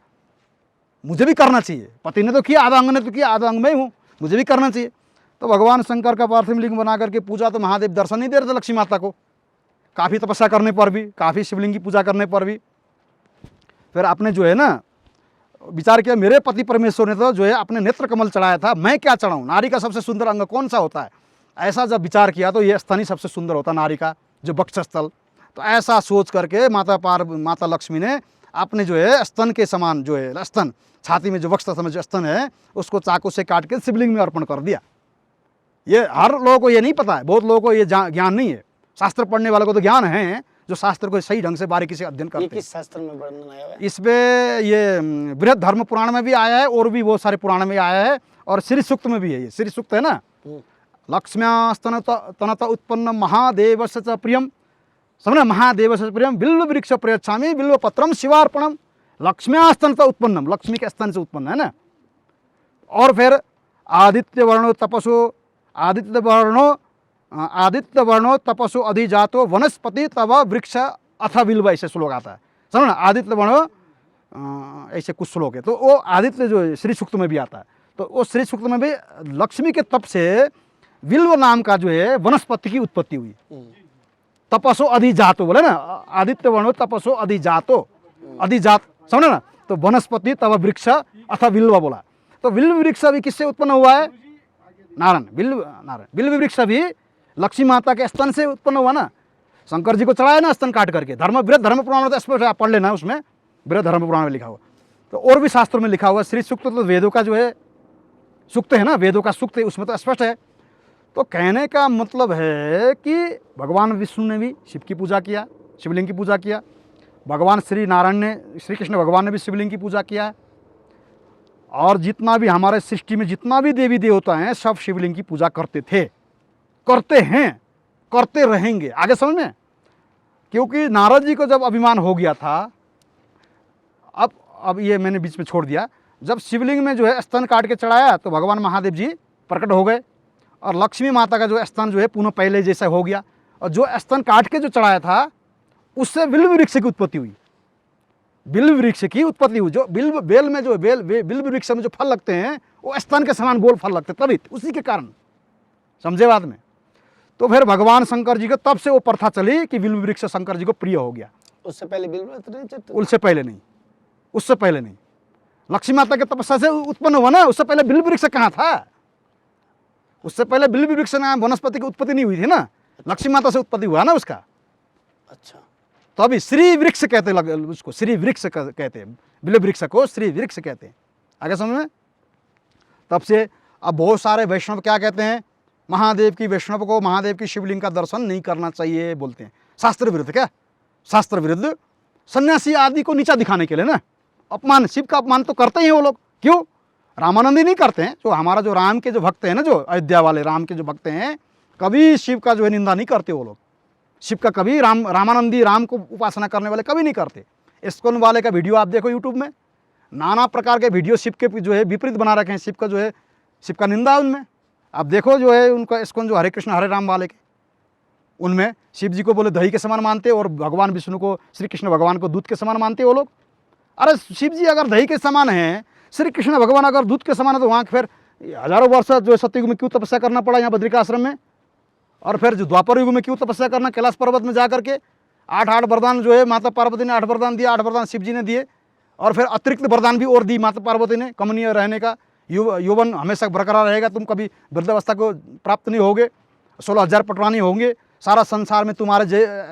मुझे भी करना चाहिए, पति ने तो किया, आधा अंग ने तो किया, आधा अंग में हूँ, मुझे भी करना चाहिए। तो भगवान शंकर का पार्थिव लिंग बना करके पूजा, तो महादेव दर्शन नहीं दे रहे थे लक्ष्मी माता को, काफ़ी तपस्या करने पर भी, काफ़ी शिवलिंग की पूजा करने पर भी। फिर आपने जो है ना विचार किया, मेरे पति परमेश्वर ने तो जो है अपने नेत्र कमल चढ़ाया था, मैं क्या चढ़ाऊँ, नारी का सबसे सुंदर अंग कौन सा होता है? ऐसा जब विचार किया तो ये स्तन ही सबसे सुंदर होता नारी का, जो वक्षस्थल। तो ऐसा सोच करके माता लक्ष्मी ने आपने जो है स्तन के समान जो है स्तन, छाती में जो वक्षस्थल में जो स्तन है, उसको चाकू से काट के शिवलिंग में अर्पण कर दिया। ये हर लोगों को ये नहीं पता है, बहुत लोगों को ये ज्ञान नहीं है। शास्त्र पढ़ने वालों को तो ज्ञान है, जो शास्त्र को सही ढंग से बारीकी से अध्ययन करते हैं। किस शास्त्र में वर्णन आया है? इसमें ये बृहद धर्म पुराण में भी आया है, और भी बहुत सारे पुराण में आया है, और श्री सूक्त में भी है। ये श्री सूक्त है ना, लक्ष्म्यास्तनत उत्पन्न महादेव च प्रियम, समझना, महादेव से प्रियम बिल्व वृक्ष प्रयच्छामि बिल्व पत्रम शिवार्पणम। लक्ष्म्यास्तनत उत्पन्नम, लक्ष्मी के स्तन से उत्पन्न है ना। और फिर आदित्य वर्णो तपसो आदित्य वर्णो तपसो अधिजातो वनस्पति तव वृक्ष अथ बिल्व ऐसे श्लोक आता है, समझो ना, आदित्य बनो ऐसे कुछ श्लोक है। तो वो आदित्य जो श्री सूक्त में भी आता है, तो वो श्री सूक्त में भी लक्ष्मी के तप से बिल्व नाम का जो है वनस्पति की उत्पत्ति हुई। तपसो अधिजातो बोले ना, आदित्य बनो तपसो अधिजातो, अधिजात, समझो ना। तो वनस्पति तब वृक्ष अथ बिल्व बोला, तो बिल्व वृक्ष भी किससे उत्पन्न हुआ है? नारायण, बिल्व वृक्ष भी लक्ष्मी माता के स्तन से उत्पन्न हुआ ना। शंकर जी को चढ़ाया ना स्तन काट करके, धर्म बृहद धर्म पुराण तो स्पष्ट आप पढ़ लेना, उसमें बृहद धर्म पुराण में लिखा हुआ। तो और भी शास्त्रों में लिखा हुआ, श्री सूक्त तो वेदों का जो है सूक्त है ना, वेदों का सूक्त है, उसमें तो स्पष्ट है। तो कहने का मतलब है कि भगवान विष्णु ने भी शिव की पूजा किया, शिवलिंग की पूजा किया, भगवान श्री नारायण ने, श्री कृष्ण भगवान ने भी शिवलिंग की पूजा किया, और जितना भी हमारे सृष्टि में जितना भी देवी देवता हैं सब शिवलिंग की पूजा करते थे, करते हैं, करते रहेंगे आगे, समझ में। क्योंकि नारद जी को जब अभिमान हो गया था, अब ये मैंने बीच में छोड़ दिया, जब शिवलिंग में जो है स्तन काट के चढ़ाया तो भगवान महादेव जी प्रकट हो गए, और लक्ष्मी माता का जो स्तन जो है पुनः पहले जैसा हो गया, और जो स्तन काट के जो चढ़ाया था उससे बिल्व वृक्ष की उत्पत्ति हुई, बिल्व वृक्ष की उत्पत्ति हुई। जो बिल्व बेल में जो बिल्व वृक्ष में जो फल लगते हैं वो स्तन के समान गोल फल लगते, तभी उसी के कारण, समझे बात में। तो फिर भगवान शंकर जी को तब से वो प्रथा चली कि बिल्व वृक्ष शंकर जी को प्रिय हो गया। उससे पहले बिल्व, उससे पहले नहीं, उससे पहले नहीं, लक्ष्मी माता के तपस्या से उत्पन्न हुआ ना, उससे पहले बिल्व वृक्ष कहाँ था? उससे पहले बिल्व वृक्ष नाम वनस्पति की उत्पत्ति नहीं हुई थी ना, लक्ष्मी माता से उत्पत्ति हुआ ना उसका। अच्छा, तो अभी श्री वृक्ष कहते उसको, श्री वृक्ष कहते हैं, बिल्व वृक्ष को श्री वृक्ष कहते हैं, आगे समझ में। तब से अब बहुत सारे वैष्णव क्या कहते हैं, महादेव की वैष्णव को महादेव की शिवलिंग का दर्शन नहीं करना चाहिए बोलते हैं, शास्त्र विरुद्ध। क्या शास्त्र विरुद्ध? सन्यासी आदि को नीचा दिखाने के लिए ना, अपमान, शिव का अपमान तो करते ही हैं वो लोग। क्यों? रामानंदी नहीं करते हैं, जो हमारा जो राम के जो भक्त हैं ना, जो अयोध्या वाले राम के जो भक्त हैं, कभी शिव का जो है निंदा नहीं करते वो लोग। शिव का कभी रामानंदी राम को उपासना करने वाले कभी नहीं करते। इस्कॉन वाले का वीडियो आप देखो यूट्यूब में, नाना प्रकार के वीडियो शिव के जो है विपरीत बना रखे हैं, शिव का जो है, शिव का निंदा उनमें आप देखो जो है उनका इस्कॉन जो हरे कृष्ण हरे राम वाले के, उनमें शिव जी को बोले दही के समान मानते, और भगवान विष्णु को, श्री कृष्ण भगवान को दूध के समान मानते वो लोग। अरे शिव जी अगर दही के समान हैं, श्री कृष्ण भगवान अगर दूध के समान है, तो वहाँ फिर हजारों वर्ष जो सतयुग में क्यों तपस्या करना पड़ा यहाँ बद्रिका आश्रम में, और फिर जो द्वापर युग में क्यों तपस्या करना कैलाश पर्वत में जा करके? 8 वरदान जो है माता पार्वती ने 8 वरदान दिया, 8 वरदान शिव जी ने दिए, और फिर अतिरिक्त वरदान भी और दी माता पार्वती ने, कमनीय रहने का, यौवन हमेशा बरकरार रहेगा, तुम कभी वृद्धावस्था को प्राप्त नहीं होगे, 16,000 पटवानी होंगे, सारा संसार में तुम्हारे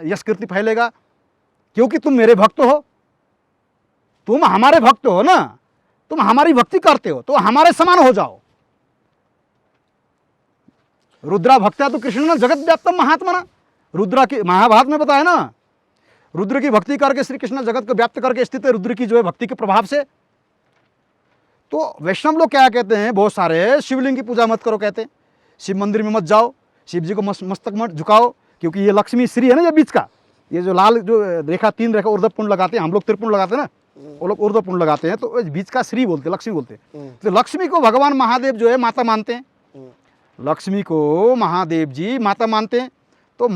यश कीर्ति फैलेगा, क्योंकि तुम मेरे भक्त हो, तुम हमारे भक्त हो ना, तुम हमारी भक्ति करते हो, तो हमारे समान हो जाओ। रुद्रा भक्त्या तो कृष्ण जगत व्याप्तम महात्मा ना, रुद्रा की महाभारत में बताया ना, रुद्र की भक्ति करके श्री कृष्ण जगत को व्याप्त करके स्थित है, रुद्र की जो है भक्ति के प्रभाव से। तो वैष्णव लोग क्या कहते हैं, बहुत सारे, शिवलिंग की पूजा मत करो कहते हैं, शिव मंदिर में मत जाओ, शिव जी को मस्तक मत झुकाओ, क्योंकि ये लक्ष्मी श्री है ना, ये बीच का, ये जो लाल जो रेखा 3 रेखा ऊर्ध्वपुंड लगाते हैं, हम लोग त्रिपुंड लगाते हैं ना, वो लोग ऊर्ध्वपुंड लगाते हैं, तो बीच का श्री बोलते हैं, लक्ष्मी बोलते हैं। तो लक्ष्मी को भगवान महादेव जो है माता मानते हैं, लक्ष्मी को महादेव जी माता मानते हैं। तो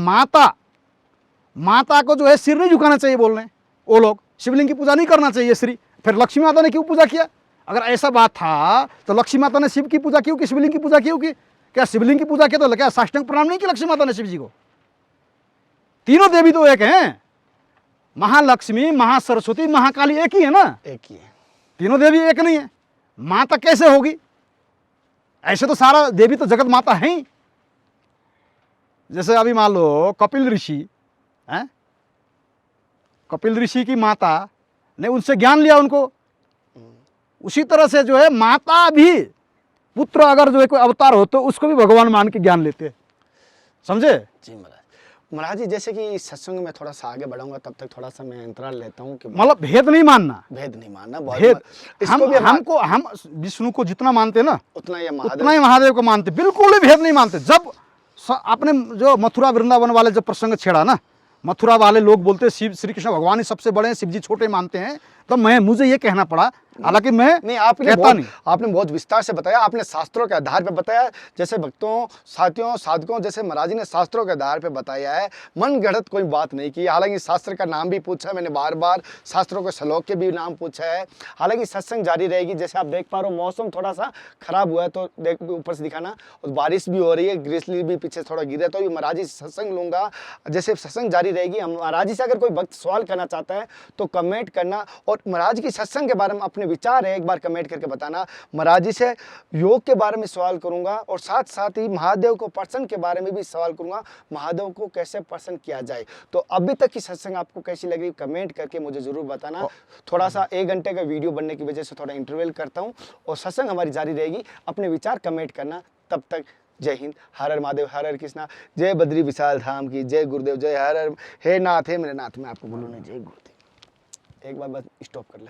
माता को जो है सिर नहीं झुकाना चाहिए बोल रहे हैं वो लोग, शिवलिंग की पूजा नहीं करना चाहिए श्री। फिर लक्ष्मी माता ने क्यों पूजा किया? अगर ऐसा बात था तो लक्ष्मी माता ने शिव की पूजा क्यों की, शिवलिंग की पूजा क्यों की? क्या शिवलिंग की पूजा की तो क्या साष्टांग प्रणाम नहीं की लक्ष्मी माता ने शिव जी को? तीनों देवी तो एक हैं, महालक्ष्मी, महासरस्वती, महाकाली एक ही है ना, एक ही है, तीनों देवी एक नहीं है। माता कैसे होगी? ऐसे तो सारा देवी तो जगत माता है ही। जैसे अभी मान लो कपिल ऋषि हैं, कपिल ऋषि की माता ने उनसे ज्ञान लिया उनको, उसी तरह से जो है माता भी, पुत्र अगर जो है कोई अवतार हो तो उसको भी भगवान मान के ज्ञान लेते हैं, समझे जी महाराज। महाराज जी जैसे कि इस सत्संग में थोड़ा सा आगे बढ़ूंगा, तब तक थोड़ा सा मैं अंतराल लेता हूँ कि मतलब भेद नहीं मानना, भेद नहीं मानना, बहुत भेद हम विष्णु को जितना मानते हैं ना उतना ही महादेव को मानते, बिल्कुल ही भेद नहीं मानते। जब आपने जो मथुरा वृंदावन वाले जब प्रसंग छेड़ा ना, मथुरा वाले लोग बोलते शिव श्री कृष्ण भगवान ही सबसे बड़े हैं, शिव जी छोटे मानते हैं, तो मुझे ये कहना पड़ा, हालांकि मैं नहीं, आपने कहता नहीं। आपने बहुत विस्तार से बताया, आपने शास्त्रों के आधार पर बताया, जैसे भक्तों, साथियों, साधकों, जैसे महाराज जी ने शास्त्रों के आधार पर बताया है, मन गढ़ंत कोई बात नहीं की। हालांकि शास्त्र का नाम भी पूछा मैंने बार बार, शास्त्रों के श्लोक के भी नाम पूछा है। हालांकि सत्संग जारी रहेगी। जैसे आप देख पा रहे हो मौसम थोड़ा सा खराब हुआ है, तो देख ऊपर से दिखाना, और बारिश भी हो रही है, ग्रीष्ली भी पीछे थोड़ा गिर है, तो ये महाराज जी से सत्संग लूंगा। जैसे सत्संग जारी रहेगी, हम महाराज जी से अगर कोई भक्त सवाल करना चाहता है तो कमेंट करना, और महाराज की सत्संग के बारे में अपने विचार है एक बार कमेंट करके बताना। महाराज जी से योग के बारे में सवाल करूंगा, और साथ साथ ही महादेव को प्रसन्न के बारे में भी सवाल करूंगा, महादेव को कैसे प्रसन्न किया जाए। तो अभी तक की सत्संग आपको कैसी लगी कमेंट करके मुझे जरूर बताना। थोड़ा सा 1 घंटे का वीडियो बनने की वजह से थोड़ा इंटरवल करता हूं, और सत्संग हमारी जारी रहेगी। अपने विचार कमेंट करना। तब तक जय हिंद, हर हर महादेव, हर हर कृष्णा, जय बद्री विशाल धाम की, जय गुरुदेव, जय हर हर, हे नाथ, हे मेरे नाथ। मैं आपको बोलूँ नहीं, जय गुरुदेव। एक बार बस स्टॉप कर ले।